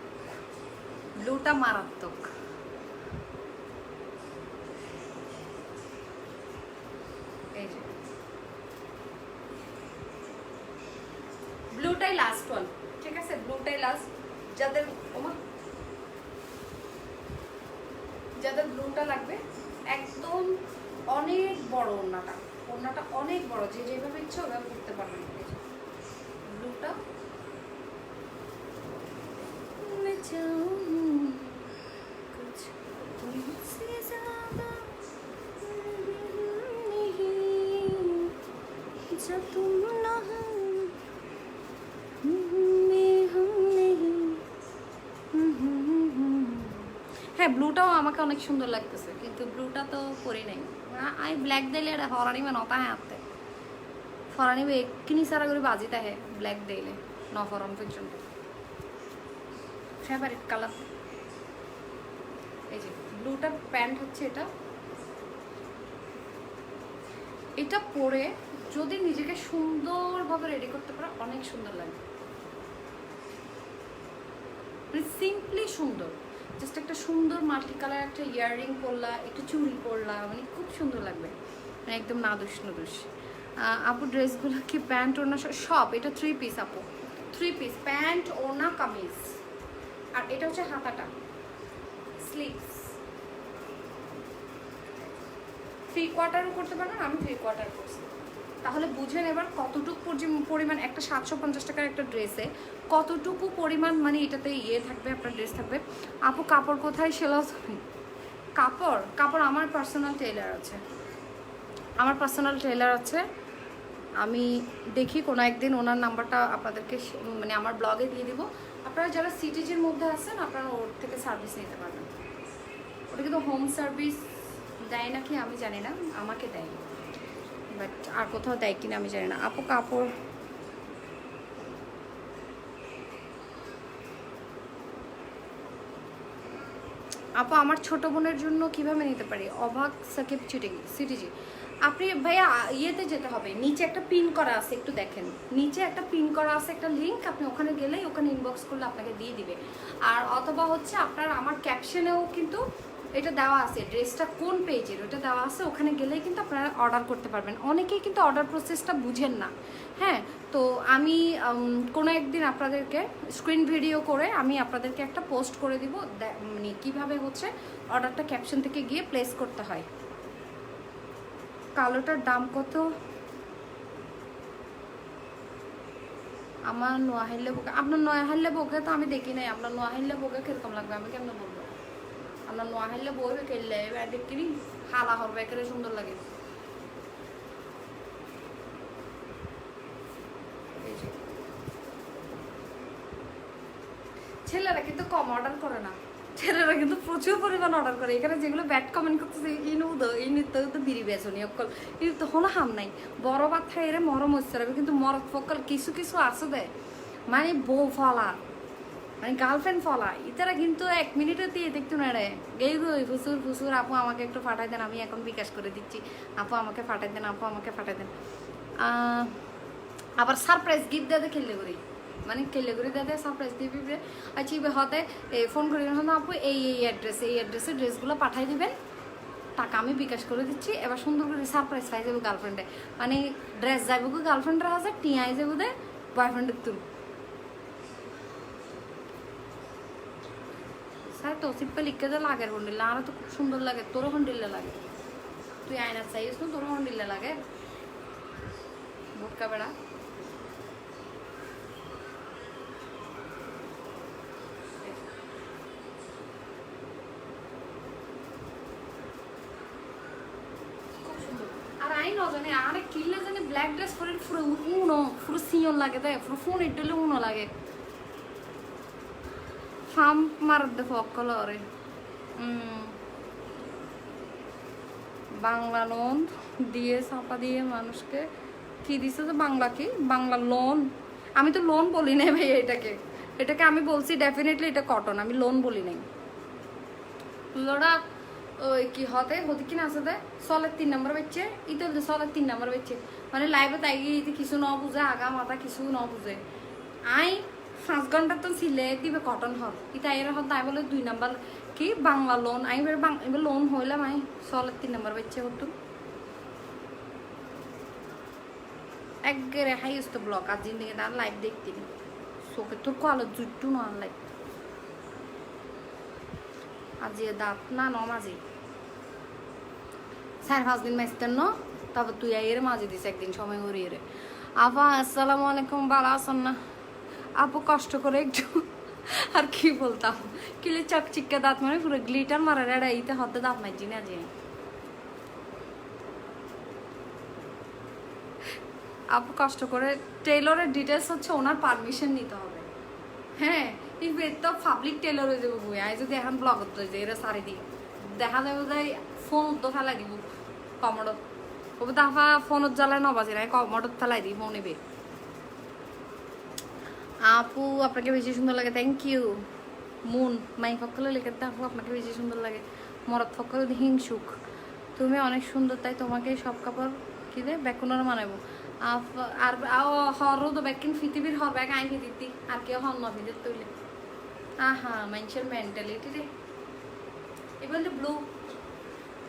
ব্লুটা মারাত্মক। এই যে ব্লুটাই লাস্ট ওয়ান, ঠিক আছে? ব্লুটাই লাস্ট। যাদের ব্লুটা লাগবে একদম অনেক বড় ওড়নাটা অনেক বড়, যে যেভাবে ইচ্ছা ওভাবে করতে পারবেন। ব্লুটা হ্যাঁ ব্লুটাও আমাকে অনেক সুন্দর লাগতেছে, কিন্তু ব্লুটা তো পরি নাই আমি। ব্ল্যাক দিলে এটা ফরানি বা নতা হ্যাঁ হাতে ফরানি কিনি সারা করে বাজিতে হ্যাঁ ব্ল্যাক দিলে নফরন পর্যন্ত ফেভারিট কালার। এই যে ব্লুটা প্যান্ট হচ্ছে এটা পরে যদি নিজেকে সুন্দরভাবে রেডি করতে পারো অনেক সুন্দর লাগে, মানে সিম্পলি সুন্দর। জাস্ট একটা সুন্দর মাল্টি কালার একটা ইয়াররিং পরলা, একটু চুড়ি পরলা, মানে খুব সুন্দর লাগবে, মানে একদম নাদুস নুদুস। আপু ড্রেসগুলো কি প্যান্ট ওড়না সব? এটা 3 পিস আপু, 3 পিস, প্যান্ট ওড়না কামিজ, আর এটা হচ্ছে হাতাটা স্লিভস। 3/4 করতে পারবেন, আমি 3/4 করছি। তাহলে বুঝেন এবার কতটুকু পরিমাণ একটা 750 টাকার একটা ড্রেসে কতটুকু পরিমাণ মানে এটাতে ইয়ে থাকবে, আপনার ড্রেস থাকবে। আপু কাপড় কোথায় সেলাই? কাপড় আমার পার্সোনাল টেইলার আছে, আমার পার্সোনাল টেইলার আছে। আমি দেখি কোনো একদিন ওনার নাম্বারটা আপনাদেরকে মানে আমার ব্লগে দিয়ে দিব। আপনারা যারা সিটিজির মধ্যে আছেন আপনারা ওর থেকে সার্ভিস নিতে পারবেন। ওটা কিন্তু হোম সার্ভিস দেয় নাকি আমি জানি না, আমাকে দেয়, বাট আর কোথাও দেয় কিনা আমি জানি না। আপু কাপড় আপু আমার ছোট বোনের জন্য কিভাবে নিতে পারি? অবাক সাকিব সিটিজি। আপনি ভাইয়া ইয়েতে যেতে হবে, নিচে একটা পিন করা আছে, একটু দেখেন নিচে একটা পিন করা আছে, একটা লিঙ্ক, আপনি ওখানে গেলেই ওখানে ইনবক্স করলে আপনাকে দিয়ে দিবে। আর অথবা হচ্ছে আপনার আমার ক্যাপশনেও কিন্তু এটা দেওয়া আছে, ড্রেসটা কোন পেজের ওটা দেওয়া আছে, ওখানে গেলেই কিন্তু আপনারা অর্ডার করতে পারবেন। অনেকেই কিন্তু অর্ডার প্রসেসটা বুঝেন না। হ্যাঁ, তো আমি কোনো একদিন আপনাদেরকে স্ক্রিন ভিডিও করে আমি আপনাদেরকে একটা পোস্ট করে দিব, মানে কীভাবে হচ্ছে অর্ডারটা ক্যাপশন থেকে গিয়ে প্লেস করতে হয়। কালোটার দাম কত? আমার নোয়াহিল্লে বোকা, আপনার নোয়াহিল্লে বোকা তো আমি দেখি নাই। আপনার নোয়াহিল্লে বোকা কিরকম লাগবে আমি কেমন বলবো? আপনার নোয়াহিল্লে বইবে খেললে দেখিনি হালা হরবে একেবারে সুন্দর লাগে। ছেলেরা কিন্তু কম অর্ডার করে না, ছেলেরা কিন্তু প্রচুর পরিমাণ অর্ডার করে। এখানে যেগুলো ব্যাড কমেন্ট করতেছে তো বিড়ি বেচনি অকল কিন্তু তখন হাম নাই, বড় বাচ্চা এরে মরম হচ্ছে রাখবে, কিন্তু মরদ ফকল কিছু কিছু আছে দেয় মানে বউ ফলা, মানে গার্লফ্রেন্ড ফলা, ইতারা কিন্তু 1 মিনিটে দিয়ে দেখতো না রে, গেই গই ফুসুর ফুসুর আপু আমাকে একটু ফাটাই দেন, আমি এখন বিকাশ করে দিচ্ছি, আপু আমাকে ফাটাই দেন, আপু আমাকে ফাটাই দেন। আবার সারপ্রাইজ গিফট দেওয়া খেললে করি, মানে খেললে করে দেওয়া সারপ্রাইজ দিবে। আচ্ছা হতে ফোন করি না আপু এই অ্যাড্রেসে ড্রেসগুলো পাঠাই দিবেন, টাকা আমি বিকাশ করে দিচ্ছি, এবার সুন্দর করে সারপ্রাইজ পাই যাবে গার্লফ্রেন্ডে, মানে ড্রেস যাইব গার্লফ্রেন্ডের হাজার টিয়াই যাবো দে বয়ফ্রেন্ডের তুল। স্যার তসিপে লিখে দে লাগের হন্ডিল্লা, আরও তো খুব সুন্দর লাগে, তোরও হন্ডিল্লা লাগে, তুই আয়নার চাইস না তোরও হন্ডিল্লা লাগে ভোটকা বেড়া। আর আই নজনে আরে কিল্লে জানে ব্ল্যাক ড্রেস পরে পুরো পুরো সিয়ন লাগে তাই পুরো ফোন ইটলে উনো লাগে ফাম মারদে ফকল ওরে। বাংলা লোন দিয়ে ছাপা দিয়ে মানুষকে কি দিছে যে বাংলা লোন, আমি তো লোন বলি নাই ভাই, এটাকে আমি বলছি ডেফিনেটলি এটা কটন, আমি লোন বলি নাই। লোড়া ওই কি হতে কিনা আছে দে সলের 3 নম্বর বেচছে, ইতে সলের 3 নম্বর বেচছে, মানে লাইভে তাই গিয়ে কিছু ন বুঝে, আগা মাথা কিছু ন বুঝে। আই 5 ঘন্টা তো সিলে দিবে কটন হল, ইতা এর হল তাই বলে 2 নম্বর কি বাংলা লোন, আমি এবার লোন হইলাম আই সলের 3 নম্বর বেচছে হতো একবারে হাইয়েস্ট ব্লক। আর জিন্দিগি তার লাইভ দেখতি চোখে তোর কলো জুট্টু ন লাইভ আজি দাঁত না মাঝি 4-5 দিন মাইস্তেন ন, তারপর তুই এর মাঝে দিস একদিন সময় করিয়ে রে। আপা আসসালামু আলাইকুম, ভালো আছেন না আপু? কষ্ট করে একটু আর কি বলতাম, কিলে চকচিক্কা দাঁত মানে পুরো গ্লিটার মারা রেড়া ইতে হতে দাঁত মাইজি না যে। আপু কষ্ট করে টেইলরের ডিটেলস হচ্ছে ওনার পারমিশন নিতে হবে। হ্যাঁ তো পাবলিক টেইলর হয়ে যাবো বই, আই যদি এখন ব্লগ হতে যে এরা সারি দিই দেখা যাবে যে ফোন উদ্যোগ ফেলাই দিব কমোডত, ওবে দাফা ফোনত জ্বালায় নবাজি না কমোডত ফেলাই দিই ফোন নেবে। আপু আপনাকে বেশি সুন্দর লাগে, থ্যাংক ইউ। মুন মাই ফকলে লিখে আপু আপনাকে বেশি সুন্দর লাগে, মরদ ফকল হিংসুক, তুমি অনেক সুন্দর তাই তোমাকে সব কাপড় কি দে বেকুনার মানাবো। আর হরও তো ব্যাকিন পৃথিবীর হর ব্যাগ আইনি দিতি আর কেউ হর নভিদের তৈলে আহা মানুষের মেন্টালিটি রে এবার ব্লু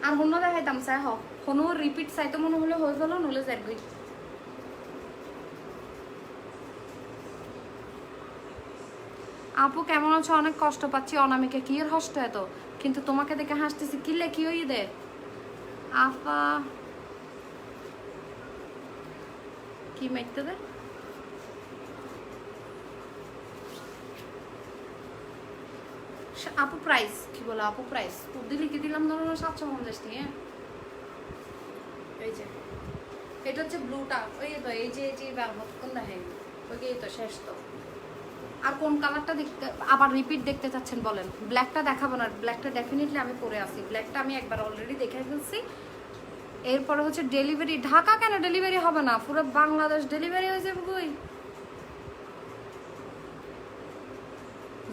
আর হন্য দেখাইতাম চাই হোক কোনো রিপিট চাইতো মনে হলে হয়ে গেল নলে যাই গই আপু কেমন আছো অনেক কষ্ট পাচ্ছি অনামিকা কি এর কষ্ট এত কিন্তু তোমাকে দেখে হাসতেছি কি লেখি হই দে আপা কি মাইতে দে আপু প্রাইস কি বলো আপু প্রাইস উর্দি লিখে দিলাম ধরো 750 নিয়ে এই যে এটা হচ্ছে ব্লুটা ওই তো এই যে কোন দেখেন ওই তো শেষ তো আর কোন কালারটা দেখতে আবার রিপিট দেখতে চাচ্ছেন বলেন ব্ল্যাকটা দেখাবো না ব্ল্যাকটা ডেফিনেটলি আমি পরে আসি ব্ল্যাকটা আমি একবার অলরেডি দেখে ফেলছি এরপরে হচ্ছে ডেলিভারি ঢাকা কেন ডেলিভারি হবে না পুরো বাংলাদেশ ডেলিভারি হয়ে যাবে কই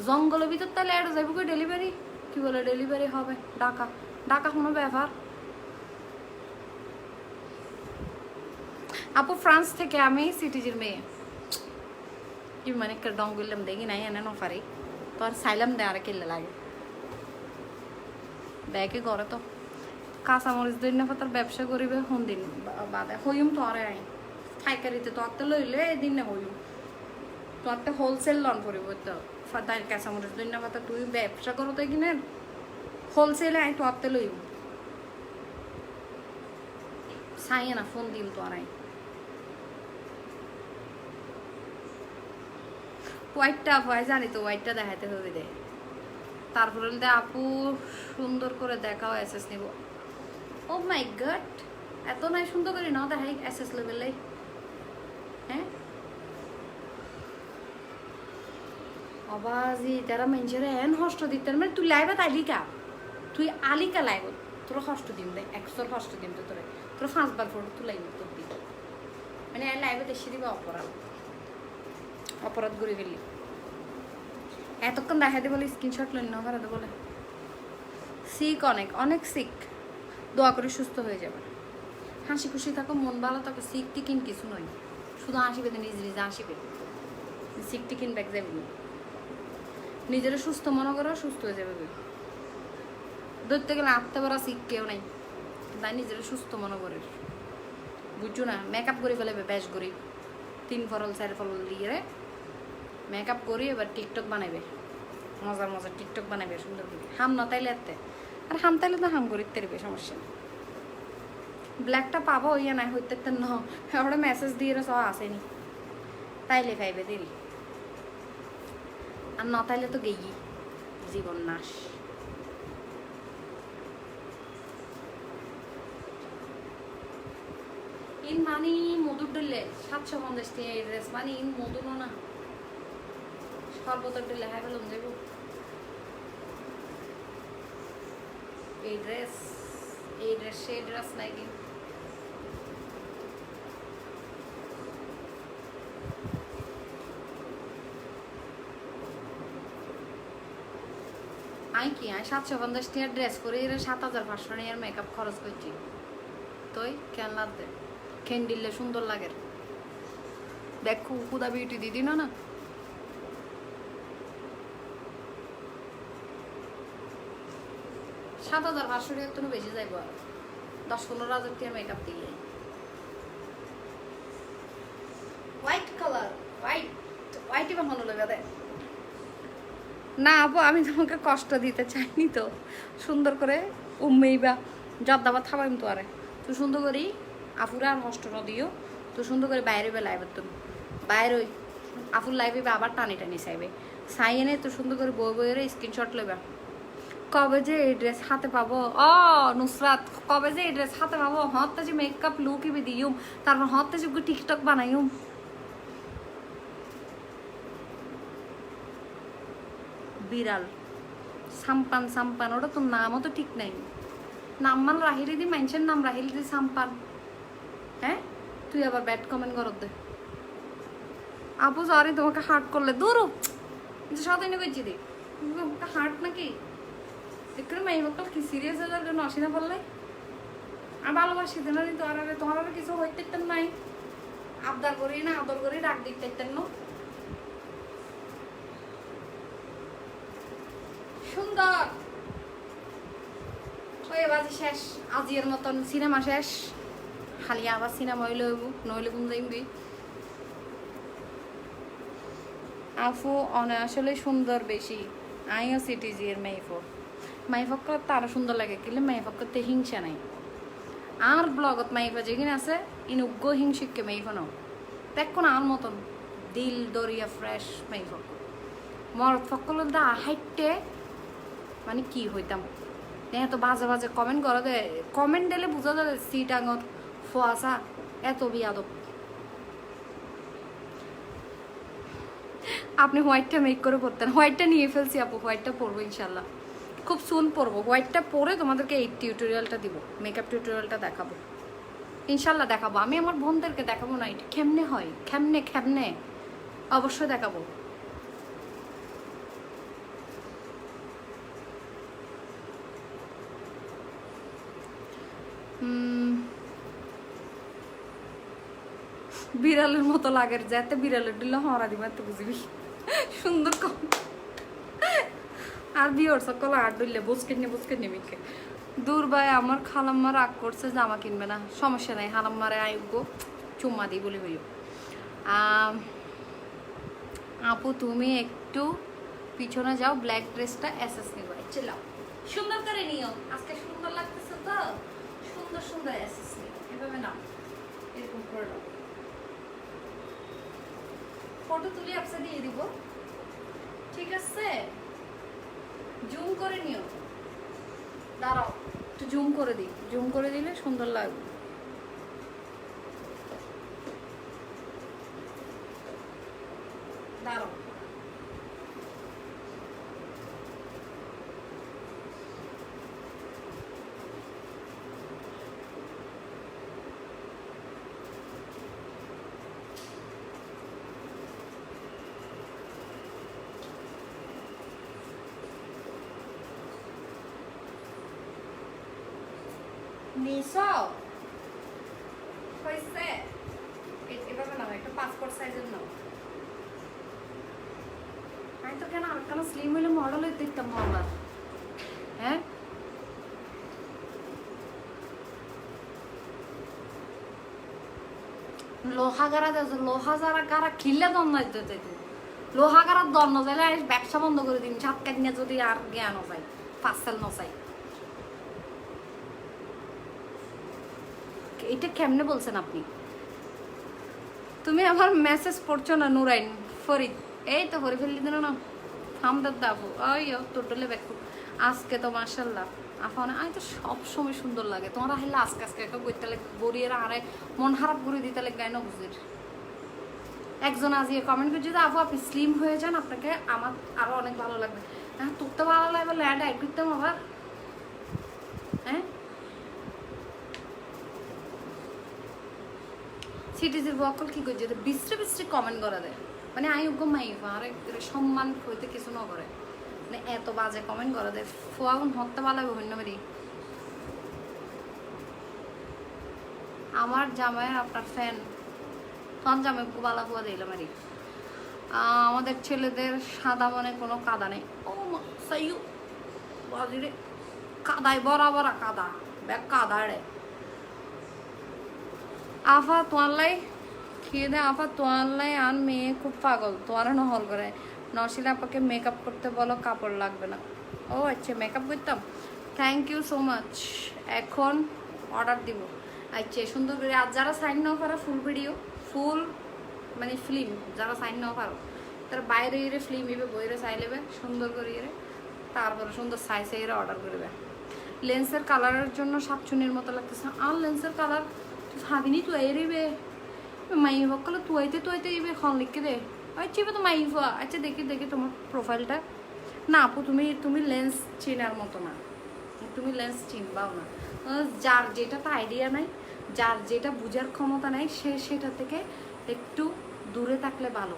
জঙ্গলের ভিতর তাহলে এড যাবো কই ডেলিভারি কি বলে ডেলিভারি হবে ঢাকা ঢাকা কোনো ব্যাপার আপু ফ্রান্স থেকে আমি সিটিজির মেয়ে কি মানে ডং করলাম দেখি নাই এনে নফারি তো আর সাইলাম দে আর কিনলে লাগে ব্যাগে ঘরে তো কাঁচামরিচ দৈন্য পাতার ব্যবসা করিবে কোন দিন বাদে হইম তো আরে আই ফাইকারিতে তো একটা লইলে এদিন না হইম তো একটা হোলসেল লন করিব তো ফাদার কাঁচামরিচ দৈন্য পাতা তুই ব্যবসা করো তো কিনে হোলসেলে আই তো একটা লইম সাইয়ে না ফোন দিম তো আর আই হোয়াইটটা ভয় জানি তো হোয়াইটটা দেখাতে হবে দে তারপরে আপু সুন্দর করে দেখাও এসএস নিব ও মাই গড এত নাই সুন্দর করে নাও দেখাই এসএস লেভেলে হ্যাঁ আবাজি তারা মেঞ্জরে এন হস্ত দিতেন মানে তুই লাইবা তাইলিকা তুই আলিকা লাইব তোর হস্ত দিম দে 100 হস্ত দিম তো তোরে তোর 5বার ফটো তুলাই তোর দিই মানে লাইভে দেশি দিবা অপরাধ করে ফেলি এতক্ষণ দেখাতে বলে স্ক্রিনশট লই না করাতে বলে সিক অনেক অনেক সিক দোয়া করে সুস্থ হয়ে যাবে হাসি খুশি থাকো মন ভালো থাকো সিক টিকিন কিছু নয় শুধু হাসিবে তো নিজে নিজে হাসিবে সিক টিকিন ব্যাগ যাবে নিজের সুস্থ মনে করো সুস্থ হয়ে যাবে ধরতে গেলে আটতে পারা সিক কেউ নাই তাই নিজের সুস্থ মনে করে বুঝছো না মেকআপ করে ফেলেবে বেশ করি 3 ফরল 4 ফরল দিয়ে মেকআপ করি এবার টিকটক বানাইবে মজার মজার টিকটক বানাইবে সুন্দর করে হাম না তাইলে এতে আর হাম তাইলে তো হাম করি তেরবে সমস্যা ব্ল্যাকটা পাবো ইয়া নাই হইতে ন ওটা মেসেজ দিয়ে সব আসেনি তাইলে খাইবে দেরি আর না তাইলে তো গেই জীবন নাশ ইন মানি মধুর ডলে 750 টাকা এই ড্রেস মানে ইন মধুর না সর্বত ডলে হ্যাঁ বলুন যাবো এই ড্রেস সেই ড্রেস নাকি আই কি 750 টাকা ড্রেস করে 7500 টাকার মেকআপ খরচ করছি তোই কেন লাগবে ক্যান্ডিলে সুন্দর লাগে দেখো খুদা বিউটি দিদি না না 7500 টাকার তো বেশি যাইব আর 10-15 হাজার টাকার মেকআপ দিয়ে হোয়াইট কালার হোয়াইট এবং ভালো লাগে দেখ না আপু আমি তোমাকে কষ্ট দিতে চাইনি তো সুন্দর করে উম্মেইবা জর্দাবা থাবাইম তো আরে তুই সুন্দর করি আফুরা আর হস্ট দিও তো সুন্দর করে বাইরে লাইবে তুমি বাইরে ওই আফুর লাইভে আবার টানি টানি চাইবে চাই এনে তো সুন্দর করে বই বইয়ের স্ক্রিনশট লইবা কবে যে এই ড্রেস হাতে পাবো নুসরাত কবে যে এই ড্রেস হাতে পাবো হতে যে মেকআপ লুক ইবি দিউম তারপর হতে যে টিকটক বানাইম বিড়াল সাম্পান ওটা তোর নামও তো ঠিক নাই নামমান রাহিলি দি মানুষের নাম রাহিলি দি সাম্পান হ্যাঁ তুই আবার ব্যাড কমেন্ট করত দে আপু সরি তোমাকে হার্ট করলে দূর সাথে নিয়ে করছি দি হার্ট নাকি দেখুন মেয়ে মক্কাল কি সিরিয়াস হয়ে যাওয়ার জন্য আসি না বললে আর ভালোবাসি না তোমার আর কিছু হইতে নাই আবদার করি না আদর করি ডাক দিতে না সুন্দর। ওই বাজে শেষ, আজির মতন সিনেমা শেষ। খালি আবার সিনেমা হইলে হইব, নইলে কোন যাইবি। আফু আসলে সুন্দর বেশি। আইও সিটিজি এর মাইফক তো আরো সুন্দর লাগে, কিন্তু মাইফক করতে হিংসা নাই। আর ব্লগত মাইফা যেখানে আছে ইনুগ্য হিংসিককে মাইফানো দেখো না আর মতন দিল দরিয়া ফ্রেশ মাইফক মরদ ফকল দা হাইটে মানে কি হইতাম এত বাজে বাজে কমেন্ট করা দে, কমেন্ট দিলে বুঝা যায় সিট আঙত ফোয়াশা এত বিয়াদব। আপনি হোয়াইটটা মেক করে পড়তেন, হোয়াইটটা নিয়ে ফেলছি আপু, হোয়াইটটা পরবো ইনশাল্লাহ, খুব সুন পরবো। হোয়াইটটা পরে তোমাদেরকে এই টিউটোরিয়ালটা দিব, মেকআপ টিউটোরিয়ালটা দেখাবো ইনশাল্লাহ, দেখাবো। আমি আমার বোনদেরকে দেখাবো না এটা কেমনে হয়, কেমনে কেমনে অবশ্যই দেখাবো। বিড়ালের মতো লাগে যাতে বিড়ালের দিলে হরা দিবা তো বুঝবি সুন্দর কম। আর বিয়র সকল আর দিলে বুঝকে নিবিকে দূর ভাই আমার খালাম্মা রাগ করছে জামা কিনবে না, সমস্যা নাই খালাম্মারে আয়োগ্য চুম্মা দিই বলে হইও। আপু তুমি একটু পিছনে যাও, ব্ল্যাক ড্রেসটা এসএস নিব, চলাও সুন্দর করে নিও, আজকে সুন্দর লাগতেছে তো, সুন্দর সুন্দর এসএস নিও, এভাবে নাও, এরকম করে নাও। ফটো তুলি আপসা দিয়ে দিব, ঠিক আছে? জুম করে নিও, দাঁড়াও একটু জুম করে দিই, জুম করে দিলে সুন্দর লাগবে। দাঁড়াও নিছো হয়েছে, এভাবে নাও, একটা পাসপোর্ট সাইজের নাও। আমি তো কেন আর কেন স্লিম হইলে মডেল হইতে দিতাম আমরা, হ্যাঁ লোহা গাড়া যাচ্ছে, লোহা যারা গাড়া খিললে দম যাইতে চাইতো, লোহা গাড়ার দম ন যাইলে ব্যবসা বন্ধ করে দিন, সাত কাটিনা যদি আর জ্ঞান নচাই ফাঁসেল নচাই। এটা কেমনে বলছেন আপনি? তুমি আমার মেসেজ পড়ছো না নুরাইন ফরিদ, এই তো ফরি ফেললি দিল না হামদার দাবু, ওই তোর ডলে ব্যাক আজকে তো মার্শাল্লাহ আফানে আমি তো সব সময় সুন্দর লাগে তোমরা হেলে আজকে আজকে একটা করতে লাগে গড়িয়ে আরে মন খারাপ করে দিতে লাগে গাইন বুঝির। একজন আজিয়ে কমেন্ট করে যদি আপু আপনি স্লিম হয়ে যান আপনাকে আমার আরো অনেক ভালো লাগবে। হ্যাঁ তোর তো ভালো লাগবে, ল্যান্ড অ্যাড করতাম আবার, হ্যাঁ সিটিজির বকল কি করছে বিশ্রে বিশ্রে কমেন্ট করা দেয়, মানে আই উগ্র মাইফা আর সম্মান হইতে কিছু ন করে, মানে এত বাজে কমেন্ট করা দেয়। ফোয়াগুন হত্যা ভালো হবে হইন্য মেরি আমার জামাই আপনার ফ্যান, তখন জামাই বালা ফুয়া দিল মারি। আমাদের ছেলেদের সাদা মনে কোনো কাদা নেই, ও সাইয়ু বাজিরে কাদায় বরাবর কাদা ব্যাগ কাদা রে। আফা তোয়াল্লাই খেয়ে দে, আফা তোয়াল্লাই আর মেয়ে খুব পাগল, তোয়ারা নহল করে নরসিলা আপাকে মেকআপ করতে বলো কাপড় লাগবে না। ও আচ্ছা মেকআপ করতাম, থ্যাংক ইউ সো মাচ। এখন অর্ডার দিব, আচ্ছা সুন্দর করে। আর যারা সাইন নাও পারো ফুল ভিডিও ফুল মানে ফিল্ম যারা সাইন নাও পারো তারা বাইরে ইরে ফিল্ম ইবে বইরে চাই নেবে সুন্দর করে ইরে, তারপরে সুন্দর সাইজ ইরে অর্ডার করবে। লেন্সের কালারের জন্য সাতচুনির মতো লাগতেছে, আর লেন্সের কালার ভাবিনি তুই রে মাই বকলে তুইতে ইবে খন লিখে দে, আচ্ছা এবার তো মাই ভুয়া। আচ্ছা দেখি দেখি তোমার প্রোফাইলটা, না আপু তুমি লেন্স চেনার মতো না, তুমি লেন্স চিনবাও না। যার যেটাতে আইডিয়া নাই, যার যেটা বুঝার ক্ষমতা নাই সে সেটা থেকে একটু দূরে থাকলে ভালো।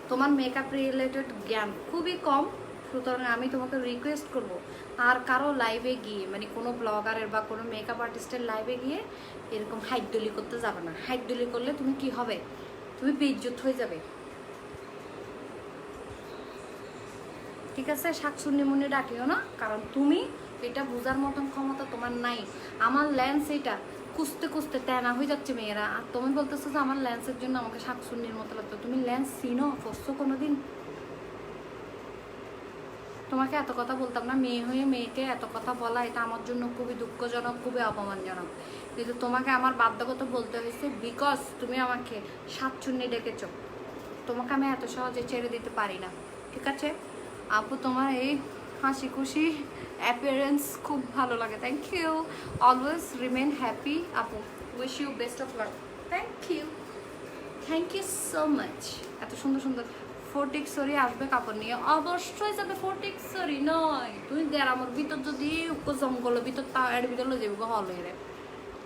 তোমার মেকআপ রিলেটেড জ্ঞান খুবই কম, সুতরাং আমি তোমাকে রিকোয়েস্ট করব আর কারো লাইভে গিয়ে মানে কোনো ব্লগারের বা কোনো মেকআপ আর্টিস্টের লাইভে গিয়ে এরকম হাইটডলি করতে যাবে না। হাইটডলি করলে তুমি কি হবে, তুমি বেইজ্জত হয়ে যাবে। ঠিক আছে? শাকচুন্নি মুন্নি ডাকিও না, কারণ তুমি এটা বোঝার মতন ক্ষমতা তোমার নাই। আমার লেন্স এটা কুচতে কুচতে তেনা হয়ে যাচ্ছে মেয়েরা, আর তুমি বলতেছো যে আমার লেন্সের জন্য আমাকে শাকচুন্নির মতো লাগতো। তুমি লেন্স চিনো, পড়ছো কোনোদিন? তোমাকে এত কথা বলতাম না, মেয়ে হয়ে মেয়েকে এত কথা বলা এটা আমার জন্য খুবই দুঃখজনক, খুবই অপমানজনক। কিন্তু তোমাকে আমার বাধ্যগত বলতে হয়েছে, বিকজ তুমি আমাকে শাকচুন্নি ডেকেছো। তোমাকে আমি এত সহজে ছেড়ে দিতে পারি না, ঠিক আছে? আপু তোমার এই হাসি খুশি অ্যাপিয়ারেন্স খুব ভালো লাগে, thank you. Always remain happy আপু, wish you best of luck. Thank you so much. এত সুন্দর সুন্দর ফোর্টিক সরি আসবে কাপড় নিয়ে, অবশ্যই যাবে। ফোর্টিক সরি নয়, তুই গ্রামের ভিতর যদি জঙ্গলের ভিতর তা এর ভিতর লো যাবো হল রে,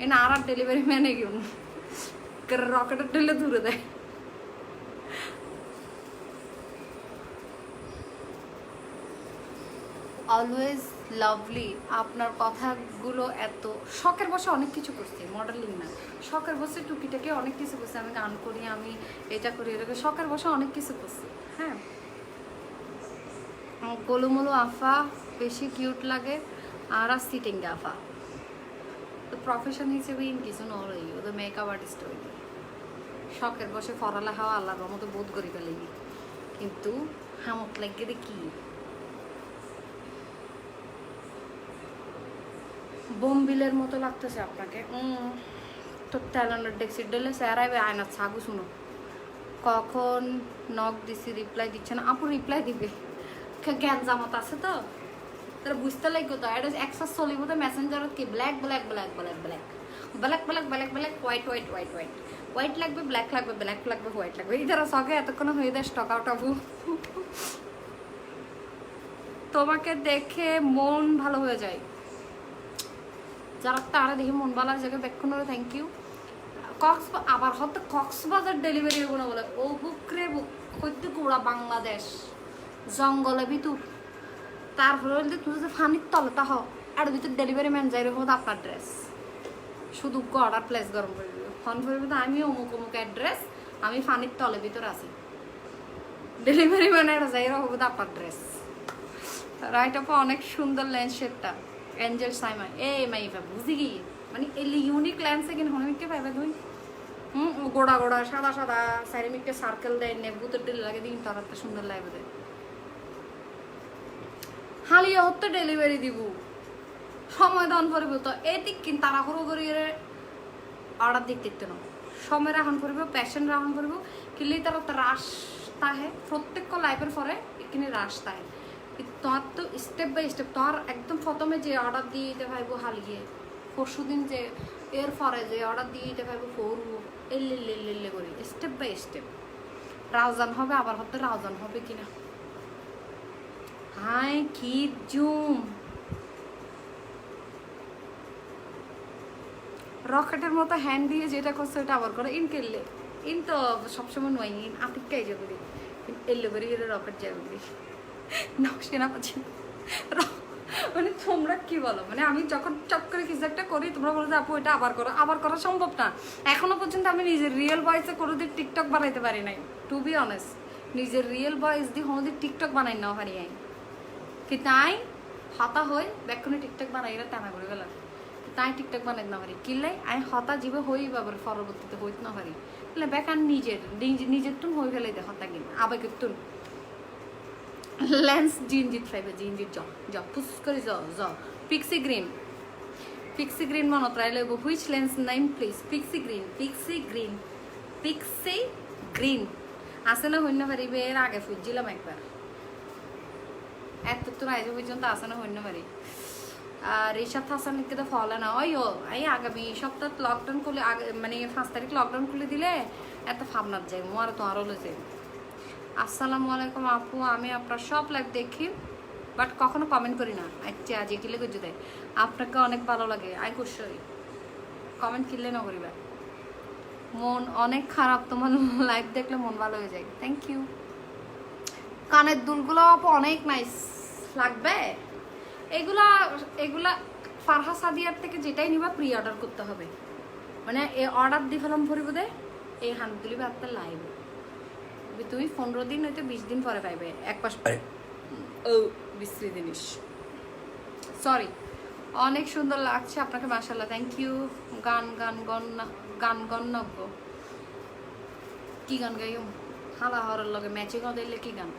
এ না আর ডেলিভারি ম্যানে গিয়ে রকেটের ঢেলে দূরে দেয়। Always lovely. আপনার কথাগুলো এত শখের বসে অনেক কিছু করছি, মডেলিং না, শখের বসে টুকিটাকে অনেক কিছু করছি। আমি গান করি, আমি এটা করি, এটা শখের বসে অনেক কিছু করছি। হ্যাঁ, গোলুমলু আফা বেশি কিউট লাগে, আর সিটিং আফা তো প্রফেশন হিসেবে ইন কিছু নরই, ওদের মেকআপ আর্টিস্ট হই। শখের বসে ফরালেখা আল্লাহর মতো বোধ করি ফেলি, কিন্তু হামত লাগে কি বোমবিলের মতো লাগতেছে আপনাকে। তো ট্যালেন্টের ডেক্সি ডেলে স্যারাইবে আয়না ছাগু শুনো। কখন নক দিছি রিপ্লাই দিচ্ছে না আপু, রিপ্লাই দিবে, জ্ঞান জামত আছে তো তারা বুঝতে লাগবে তো। এটা একসাথ চলিব তো মেসেঞ্জারত কি black black black black black black black black black white white white white white লাগবে, ব্ল্যাক লাগবে, ব্ল্যাক লাগবে, হোয়াইট লাগবে, এই যারা সকে এতক্ষণ হয়ে দেয় স্টক আউট আপু। তোমাকে দেখে মন ভালো হয়ে যায়, যারা তারা দেখে মন ভালো হয়ে যাবে বেক্ষণ হলে থ্যাংক ইউ। আবার হয়তো কক্সবাজার ডেলিভারি হবো না বলে, ও বুক রে বুক হইতে গোড়া বাংলাদেশ জঙ্গলে ভিতর, তারপরে বলতে তুই যে ফানির তলে তা আর ভিতর ডেলিভারি ম্যান যাই রকম আপনার ড্রেস শুধু অর্ডার প্লেস গরম করে দিবে, ফোন করবে তো আমি অমুক অমুক অ্যাড্রেস, আমি ফানির তলে ভিতর আছি, ডেলিভারি ম্যানের যাই রকম আপনার ড্রেস। রাইট আপা অনেক সুন্দর লেন্স শেডটা, এঞ্জেল সাইমা এ মাইফা বুঝি কি মানে এলি ইউনিক লেন্সে কিনা হনমিককে পাইবে তুই। গোড়া গোড়া সাদা সাদা সাইরেমিককে সার্কেল দেয় নে বুতের ডিল লাগে দিন, তার একটা সুন্দর লাগবে দেয়। হালিয়া হতে ডেলিভারি দিব, সময় দান করবো তো এদিক কিন্তু তাড়াহুড়ো করি অর্ডার দিক দেখতে না, সময় রাহন করব, প্যাশন রাহন করব, কিনলে তার রাস্তা হে প্রত্যেক লাইফের পরে এখানে রাস্তা হে। তোমার তো স্টেপ বাই স্টেপ, তোমার একদম প্রথমে যে অর্ডার দিয়ে দিতে পারবো হালিয়ে, পরশু দিন যে এর পরে যে অর্ডার দিয়ে দিতে পারবো করবো, এল্লে করি স্টেপ বাই স্টেপ। রাউজান হবে আবার হতে রাউজান হবে কিনা। হাই কি জুম রকেটের মতো হ্যান্ড দিয়ে যেটা করছে ওটা আবার করে ইন কেললে ইন তো সবসময় নয়, ইন আতিকাই যাবে এল্লে করে রকেট যাবে নকশা পাচ্ছি। মানে তোমরা কি বলো, মানে আমি যখন চট করে কিছু একটা করি তোমরা বলো যে আপু এটা আবার করো, আবার করা সম্ভব না। এখনো পর্যন্ত আমি নিজের রিয়েল ভয়েসে কোনোদিন টিকটক বানাইতে পারি নাই, টু বি অনেস্ট। নিজের রিয়েল ভয়েস দিয়ে কোনোদিন টিকটক বানাই না পারি আই, কি তাই হতা হই বেক্ষণে টিকটক বানাই না টানা করে গেলাম, তাই টিকটক বানাই না পারি কিনলে আমি হতা জীবে হই বাবার পরবর্তীতে হইতে না পারি, বেকার নিজের তুন হয়ে গেলে হতা কিন আবেগের তুন লেন্স জিনজিত ফাইবে জিনজিত জ পুস করে জ পিক্সি গ্রিন মনত রাই লইব। Which lens Naim please? Pixie green আছে না হইন্য পারিবে, এর আগে ফুজিলাম একবার, এত তো আজ পর্যন্ত আছে না হইন্য পারি। আর রিসাদ হাসানকে তো ফলে না ওই ও এই আগামী সপ্তাহ লকডাউন খুলে আগে মানে 5 তারিখ লকডাউন খুলে দিলে এত ভাবনার যাই আর তো আরও লইছে। আসসালামু আলাইকুম আপু, আমি আপনার সব লাইভ দেখি বাট কখনো কমেন্ট করি না। আচ্ছা আজ কিলে করতে দেয় আপনাকে অনেক ভালো লাগে, আই কুশই কমেন্ট কিনলে না করিবা। মন অনেক খারাপ, তোমার লাইভ দেখলে মন ভালো হয়ে যায়, থ্যাংক ইউ। কানের দুলগুলো আপু অনেক নাইস লাগবে, এগুলা ফারহা সাদিয়ার থেকে যেটাই নিবা প্রি অর্ডার করতে হবে, মানে এ অর্ডার দিয়ে ফেলাম ভরিব দে এই হাতগুলি আপনার লাইভ তুমি 15 দিন হয়তো 20 দিন পরে পাইবে, এক পাশ ও বিশ্রী জিনিস, সরি। অনেক সুন্দর লাগছে আপনাকে, মাশাআল্লাহ, থ্যাংক ইউ। গান গান গন্না গান গণ্যজ্ঞ কি গান গাইম হালা হরার লগে ম্যাচিং দিলে কি গান?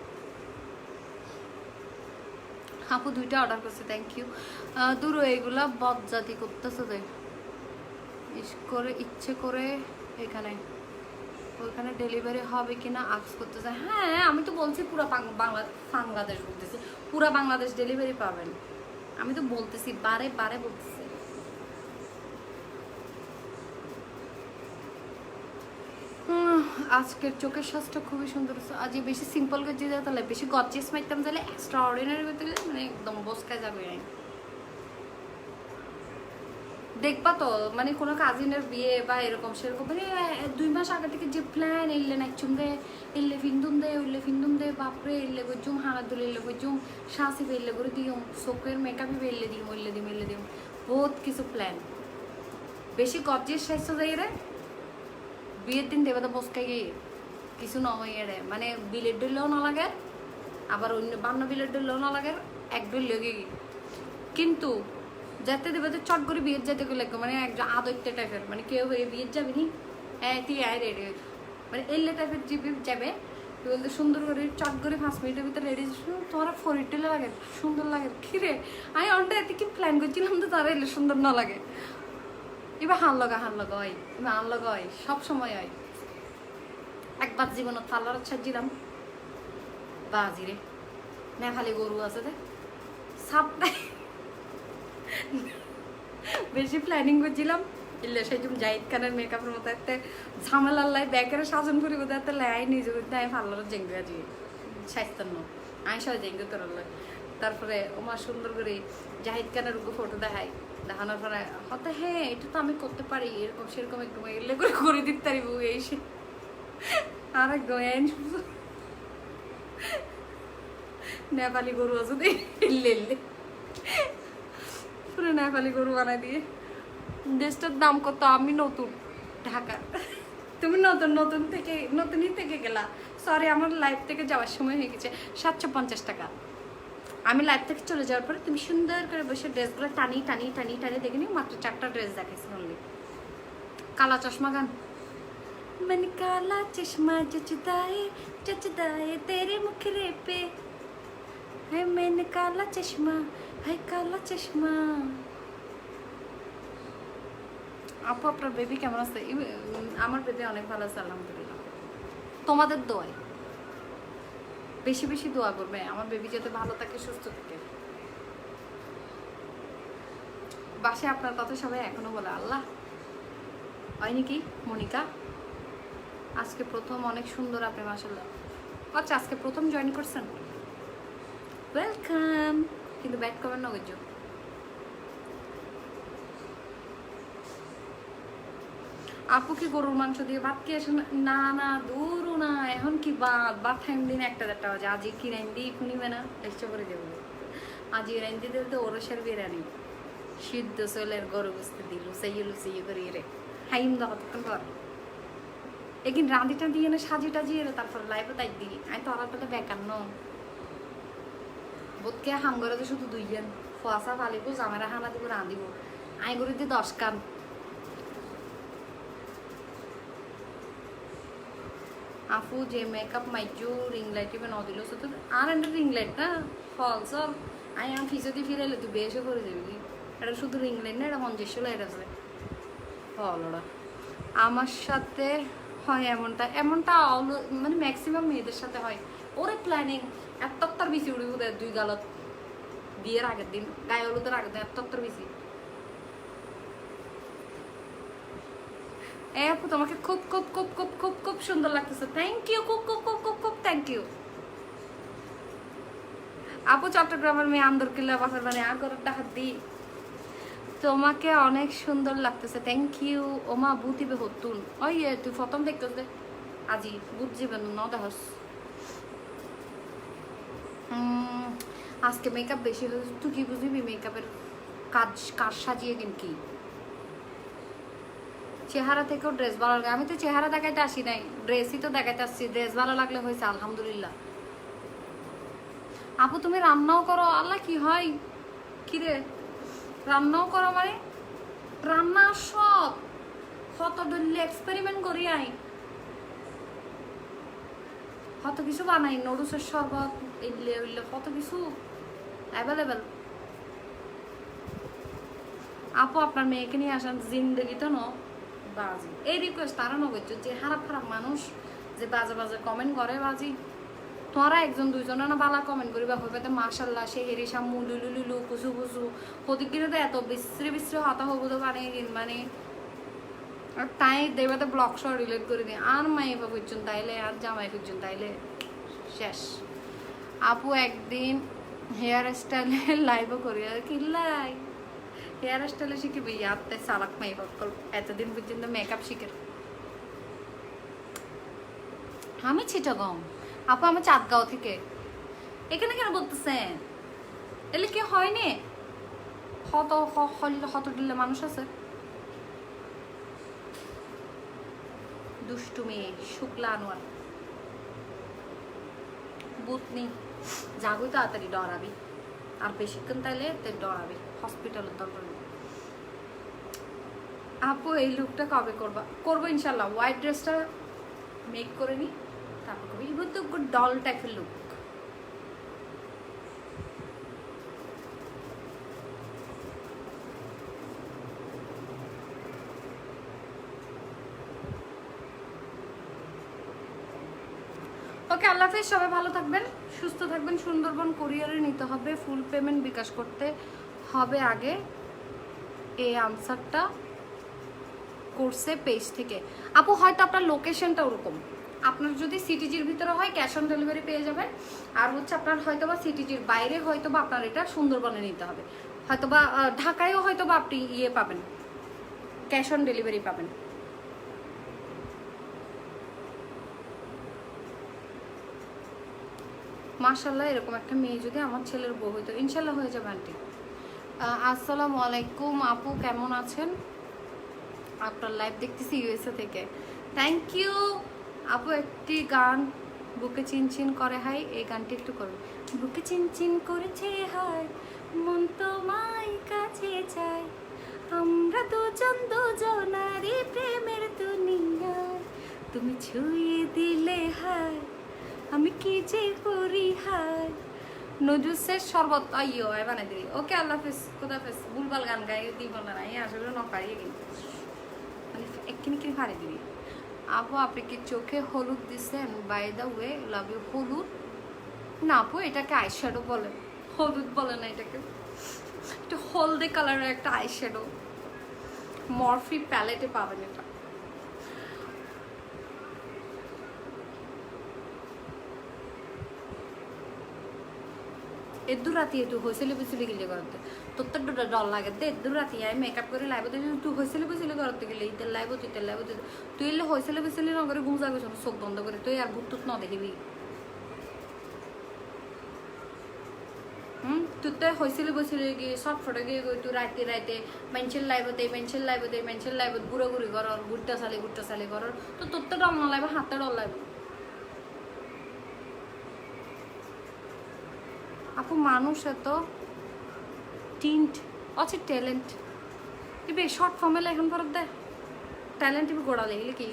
আপু 2টা অর্ডার করছে, থ্যাংক ইউ। দূর এইগুলা বদজাতি করতেছে যে ইচ্ছে করে এখানে ওইখানে ডেলিভারি হবে কিনা আক্স করতেছে। হ্যাঁ আমি তো বলছি পুরো বাংলাদেশ বলতেছি, পুরো বাংলাদেশ ডেলিভারি পাবেন, আমি তো বলতেছি, বারে বারে বলতেছি। আজকের চোখের সাজটা খুবই সুন্দর, আজ বেশি সিম্পল করে দিয়ে তাহলে বেশি গর্জিয়াস মাইতাম, তাহলে এক্সট্রা অর্ডিনারি করতে গেলে মানে একদম বসকায় যাবে। দেখবা তো মানে কোনো কাজিনের বিয়ে বা এরকম সেরকম মানে 2 মাস আগে থেকে যে প্ল্যান, এলে নাচুম দে, এলে ফিন্দুম দে, উল্লে ফিন্দুম দে, বাপরে এলে গজুম, হানা দুল এলে গজুম, শাসি বেললে করে দিও, চোখের মেকআপই বেললে দিম, এলে দিম বহুত কিছু প্ল্যান। বেশি গর্জিয়াস সাইজটা যাই রে বিয়ের দিন দেবে তো বসকাই গিয়ে কিছু নয় রে, মানে বিলের ডুললেও না লাগে, আবার অন্য বান্ন বিলের ডুললেও না লাগে, এক ডুল লেগে গিয়ে। কিন্তু যেতে দেবে তো চট করে বিয়ের যেতে গেলে মানে একজন আদৈত্য টাইপের, মানে কেউ হয়ে বিয়ের যাবি নি, হ্যাঁ তুই আয় রেডি, মানে এলে টাইপের যাবে বলতে সুন্দর করে চট করে 5 মিনিটের ভিতরে রেডি। তোমার ফরিটলে লাগে সুন্দর লাগে খিরে, আমি অনটা এতে কি প্ল্যান করছিলাম তো তারা এলে সুন্দর না লাগে। এবার হান লগা হয়, এবার হান লগা হয়, সব সময় হয়। একবার জীবনত পার্লার ছাড়ছিলাম বাজি রে, নেপালি গরু আছে রে সাপটাই বেশি প্ল্যানিং করছিলাম, ইল্লে সেই জন্য জাহিদ খানের মেকআপের মতো একটা ঝামেলার লাই ব্যাকের সাজন করি বোধ একটা লাই নিজে করতে আমি পার্লারের জেঙ্গু আছি স্বাস্থ্য আমি সবাই জেঙ্গু তোর তারপরে ওমা সুন্দর করে জাহিদ খানের ফটো দেখাই, দেখানোর পরে হয়তো হ্যাঁ এটা তো আমি করতে পারি, এরকম সেরকম একদম এলে করে দিতে পারিব এই সে আর একদম নেপালি গরু আছে ইল্লে পুরো নেপালি গরু বানাই দিয়ে। ড্রেসটার দাম কত? আমি নতুন ঢাকা, তুমি নতুনই থেকে গেলা, সরি আমার লাইফ থেকে যাওয়ার সময় হয়ে গেছে। 750 টাকা। আমি লাইফ থেকে চলে যাওয়ার পরে তুমি সুন্দর করে বসে ড্রেসগুলো টানি দেখে নিও, মাত্র 4টা ড্রেস দেখাইছি অনলি। কালা চশমা গান, मैंने काला चश्मा जचदा है तेरे मुखरे पे है, मैंने काला चश्मा है काला चश्मा। আপু আপনার বেবি কেমন আছে? আমার বেবি অনেক ভালো আছে আলহামদুলিল্লাহ, তোমাদের দোয়ায় বেশি বেশি দোয়া করবে আমার বেবি যাতে ভালো থাকে, সুস্থ থাকে। বাসায় আপনার কথা সবাই এখনো বলে আল্লাহ হয়নি কি মনিকা? আজকে প্রথম, অনেক সুন্দর আপনি মাশাআল্লাহ। আচ্ছা আজকে প্রথম জয়েন করছেন, ওয়েলকাম, কিন্তু ব্যাক করবেন না ওই জন্য। আপু কি গরুর মাংস দিয়ে ভাত খেয়ে আসেন? না না দূরও না, এখন কি ভাত টাইম দিন 1-1:30 বাজে, আজই কি রান্দি খুনিবে না চেষ্টা করে দেবো, আজই রান্দি দেবে তো ওরসের বিরিয়ানি সিদ্ধ চলের গরু বুঝতে দিল সেই করি রে হাইম দা কতক্ষণ পর এগিন রাঁধিটা দিয়ে না সাজিয়ে রে তারপর লাইভে তাই দিই। আমি তো আলাদা পেলে বেকার ন বোধকে হাম করে তো শুধু 2 জন ফোয়াশা ফালিব, জামেরা হানা দিব, রাঁধিব, আই করে দিয়ে 10 কান। আপু যে মেকআপ মাইজু রিং লাইট ইভেন অদিল তো আর একটা রিং লাইট না ফলস আই আম ফিসে দিয়ে ফিরাইলে তুই বেশি করে দেবি, এটা শুধু রিং লাইট না, এটা 50 লাইট আছে ফলরা। আমার সাথে হয় এমনটা মানে ম্যাক্সিমাম মেয়েদের সাথে হয়, ওরে প্ল্যানিং এতটার বেশি উড়ে উঠে 2 গালত বিয়ের আগের দিন, গায়ে হলুদের আগের দিন এতটার বেশি। আপু তোমাকে খুব খুব খুব খুব খুব খুব সুন্দর লাগতেছে, থ্যাংক ইউ, খুব খুব খুব খুব খুব থ্যাংক ইউ আপু। চট্টগ্রামের মেয়ে আন্দর কিল্লা বাসার মানে আর করে ডাকাত দি, তোমাকে অনেক সুন্দর লাগতেছে, থ্যাংক ইউ। ওমা বুতিবে হতুন ওই তুই প্রথম দেখতেছ দে আজি বুঝিবেন ন দেহস। আজকে মেকআপ বেশি হয়েছে, তুই কি বুঝবি মেকআপের কাজ সাজিয়ে কিন কি চেহারা থেকেও ড্রেস ভালো লাগে। আমি তো চেহারা দেখাইতে আসি নাই, ড্রেসই তো দেখাইতে আসছি, ড্রেস ভালো লাগলে হয়েছে আলহামদুলিল্লাহ। আপু তুমি রান্নাও করো, আল্লাহ কি হয় কিরে, রান্নাও করো মানে রান্না সব কত ডলি এক্সপেরিমেন্ট করি আই, কত কিছু বানাই, নুডলসের শরবত ইডলি উইডলি কত কিছু অ্যাভেলেবেল। আপু আপনার মেয়েকে নিয়ে আসেন, জিন্দগি তো বাজি এই রিকোয়েস্ট তারা নগর যে খারাপ খারাপ মানুষ যে বাজে বাজে কমেন্ট করে বাজি, তোমরা একজন দুইজনে না বালা কমেন্ট করিবা হইবে তো মাশাল্লাহ সে হেরি সামু লুলু লুলু কুসু কুসু হদিকিরে তো এত বিশ্রী বিশ্রী হতা হবো তো মানে আর তাই দেবাতে ব্লগ সহ রিলেট করে দিই আর মাইবা বুঝছেন তাইলে আর জামাই বুঝছেন তাইলে শেষ। আপু একদিন হেয়ার স্টাইলে লাইভও করি আর কি লাই হেয়ার স্টাইলে শিখবি আত্মে সালাক মাইবা এতদিন পর্যন্ত মেকআপ শিখে আমি চিটাগং। আপু আমার চাঁদগাঁও থেকে, এখানে কেন বলতেছেন এলে কি হয়নি, হত দিলে মানুষ আছে। দুষ্টু মেয়ে শুক্লা আনোয়ার বুতনি জাগুই তাড়াতাড়ি ডরাবি আর বেশিক্ষণ তাইলে ডরাবি হসপিটালের দরকার। আপু এই লুকটা কবে করবো ইনশাল্লাহ, হোয়াইট ড্রেসটা মেক করে নি তারপর করবো। এগুলো তো ডল টাইপের লুক। ওকে আল্লাহ হাফেজ, সবাই ভালো থাকবেন সুস্থ থাকবেন। সুন্দরবন কোরিয়ারে নিতে হবে, ফুল পেমেন্ট বিকাশ করতে হবে আগে, এই আনসারটা করছে পেজ থেকে। আপু হয়তো আপনার লোকেশনটা ওরকম, আপনার যদি সিটিজির ভিতরে হয় ক্যাশ অন ডেলিভারি পেয়ে যাবেন, আর হচ্ছে আপনার হয়তো বা সিটিজির বাইরে হয়তো বা আপনার এটা সুন্দরবনে নিতে হবে, হয়তো বা ঢাকায়ও হয়তো বা আপনি ইয়ে পাবেন, ক্যাশ অন ডেলিভারি পাবেন। মাশাল্লাহ এরকম একটা মেয়ে যদি আমার ছেলের বউ হইতো, ইনশাল্লাহ হয়ে যাবে আন্টি। আসসালামু আলাইকুম আপু, কেমন আছেন? আপনার লাইভ দেখতেছি ইউএসএ থেকে, থ্যাংক ইউ আপু। একটি গান বুকে চিনচিন করে হাই, এই গানটি একটু করুন। বুকে চিনচিন করেছে হাই, মন তোমায় কাছে চাই, আমরা দুজন দুজনারই প্রেমের দুনিয়ায়, তুমি ছুঁয়ে দিলে হাই আমি কি যে করি হাই। নজুসের শরবত আইও আয় বানাই দিই। ওকে আল্লাহ হাফেজ, খোদা হাফেজ। বুলবাল গান গাই দিব না, এই আসলে ন পারিয়ে কিন্তু মানে একখিনি কিনে পারি দিবি। আপু আপনি কি চোখে হলুদ দিচ্ছেন? By the way love you. হলুদ না আপু, এটাকে আইশ্যাডো বলে, হলুদ বলে না এটাকে, একটু হলদে কালারের একটা আইশ্যাডো, মরফি প্যালেটে পাবেন এটা। এদুর রাতি তুই হয়েছিলে বুঝলি গেলে করতে তোর তো ডর লাগে দে, এদুর রাতি আমি মেকআপ করে লাইব তুই হয়েছিলে বুঝলি করতে গেলে তেল লাইব তুই এলে হয়েছিলে বুঝলি না করে ঘুম যাবে চোখ বন্ধ করে, তুই আর ভূত টুত ন দেখিবি। তুই তো হয়েছিলে বুঝলি গিয়ে শর্ট ফটো গিয়ে তুই রাইতে মেনশন লাইব ঘুরে ঘুরি ঘুরতে সালি করার তো তোর তো ডর না লাগবে, হাতে ডর লাগবে। আপু মানুষ এত টিন্ট আছে ট্যালেন্ট ইবে শর্ট ফর্মে লেখন পর দে ট্যালেন্ট ইবে গোড়া লেগলে কি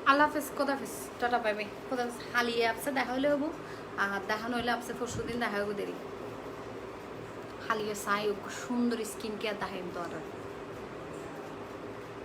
আল্লাহ হাফেজ, খোদা হাফেজ, টাটা বাই বাই, খোদা হাফেজ। হালিয়ে আপসে দেখা হলে হবো আর দেখানো হলে আপসে পরশু দিন দেখা হবো দেরি। হালিয়ে সাই সুন্দর স্কিন কেয়ার দেখাইম তো আর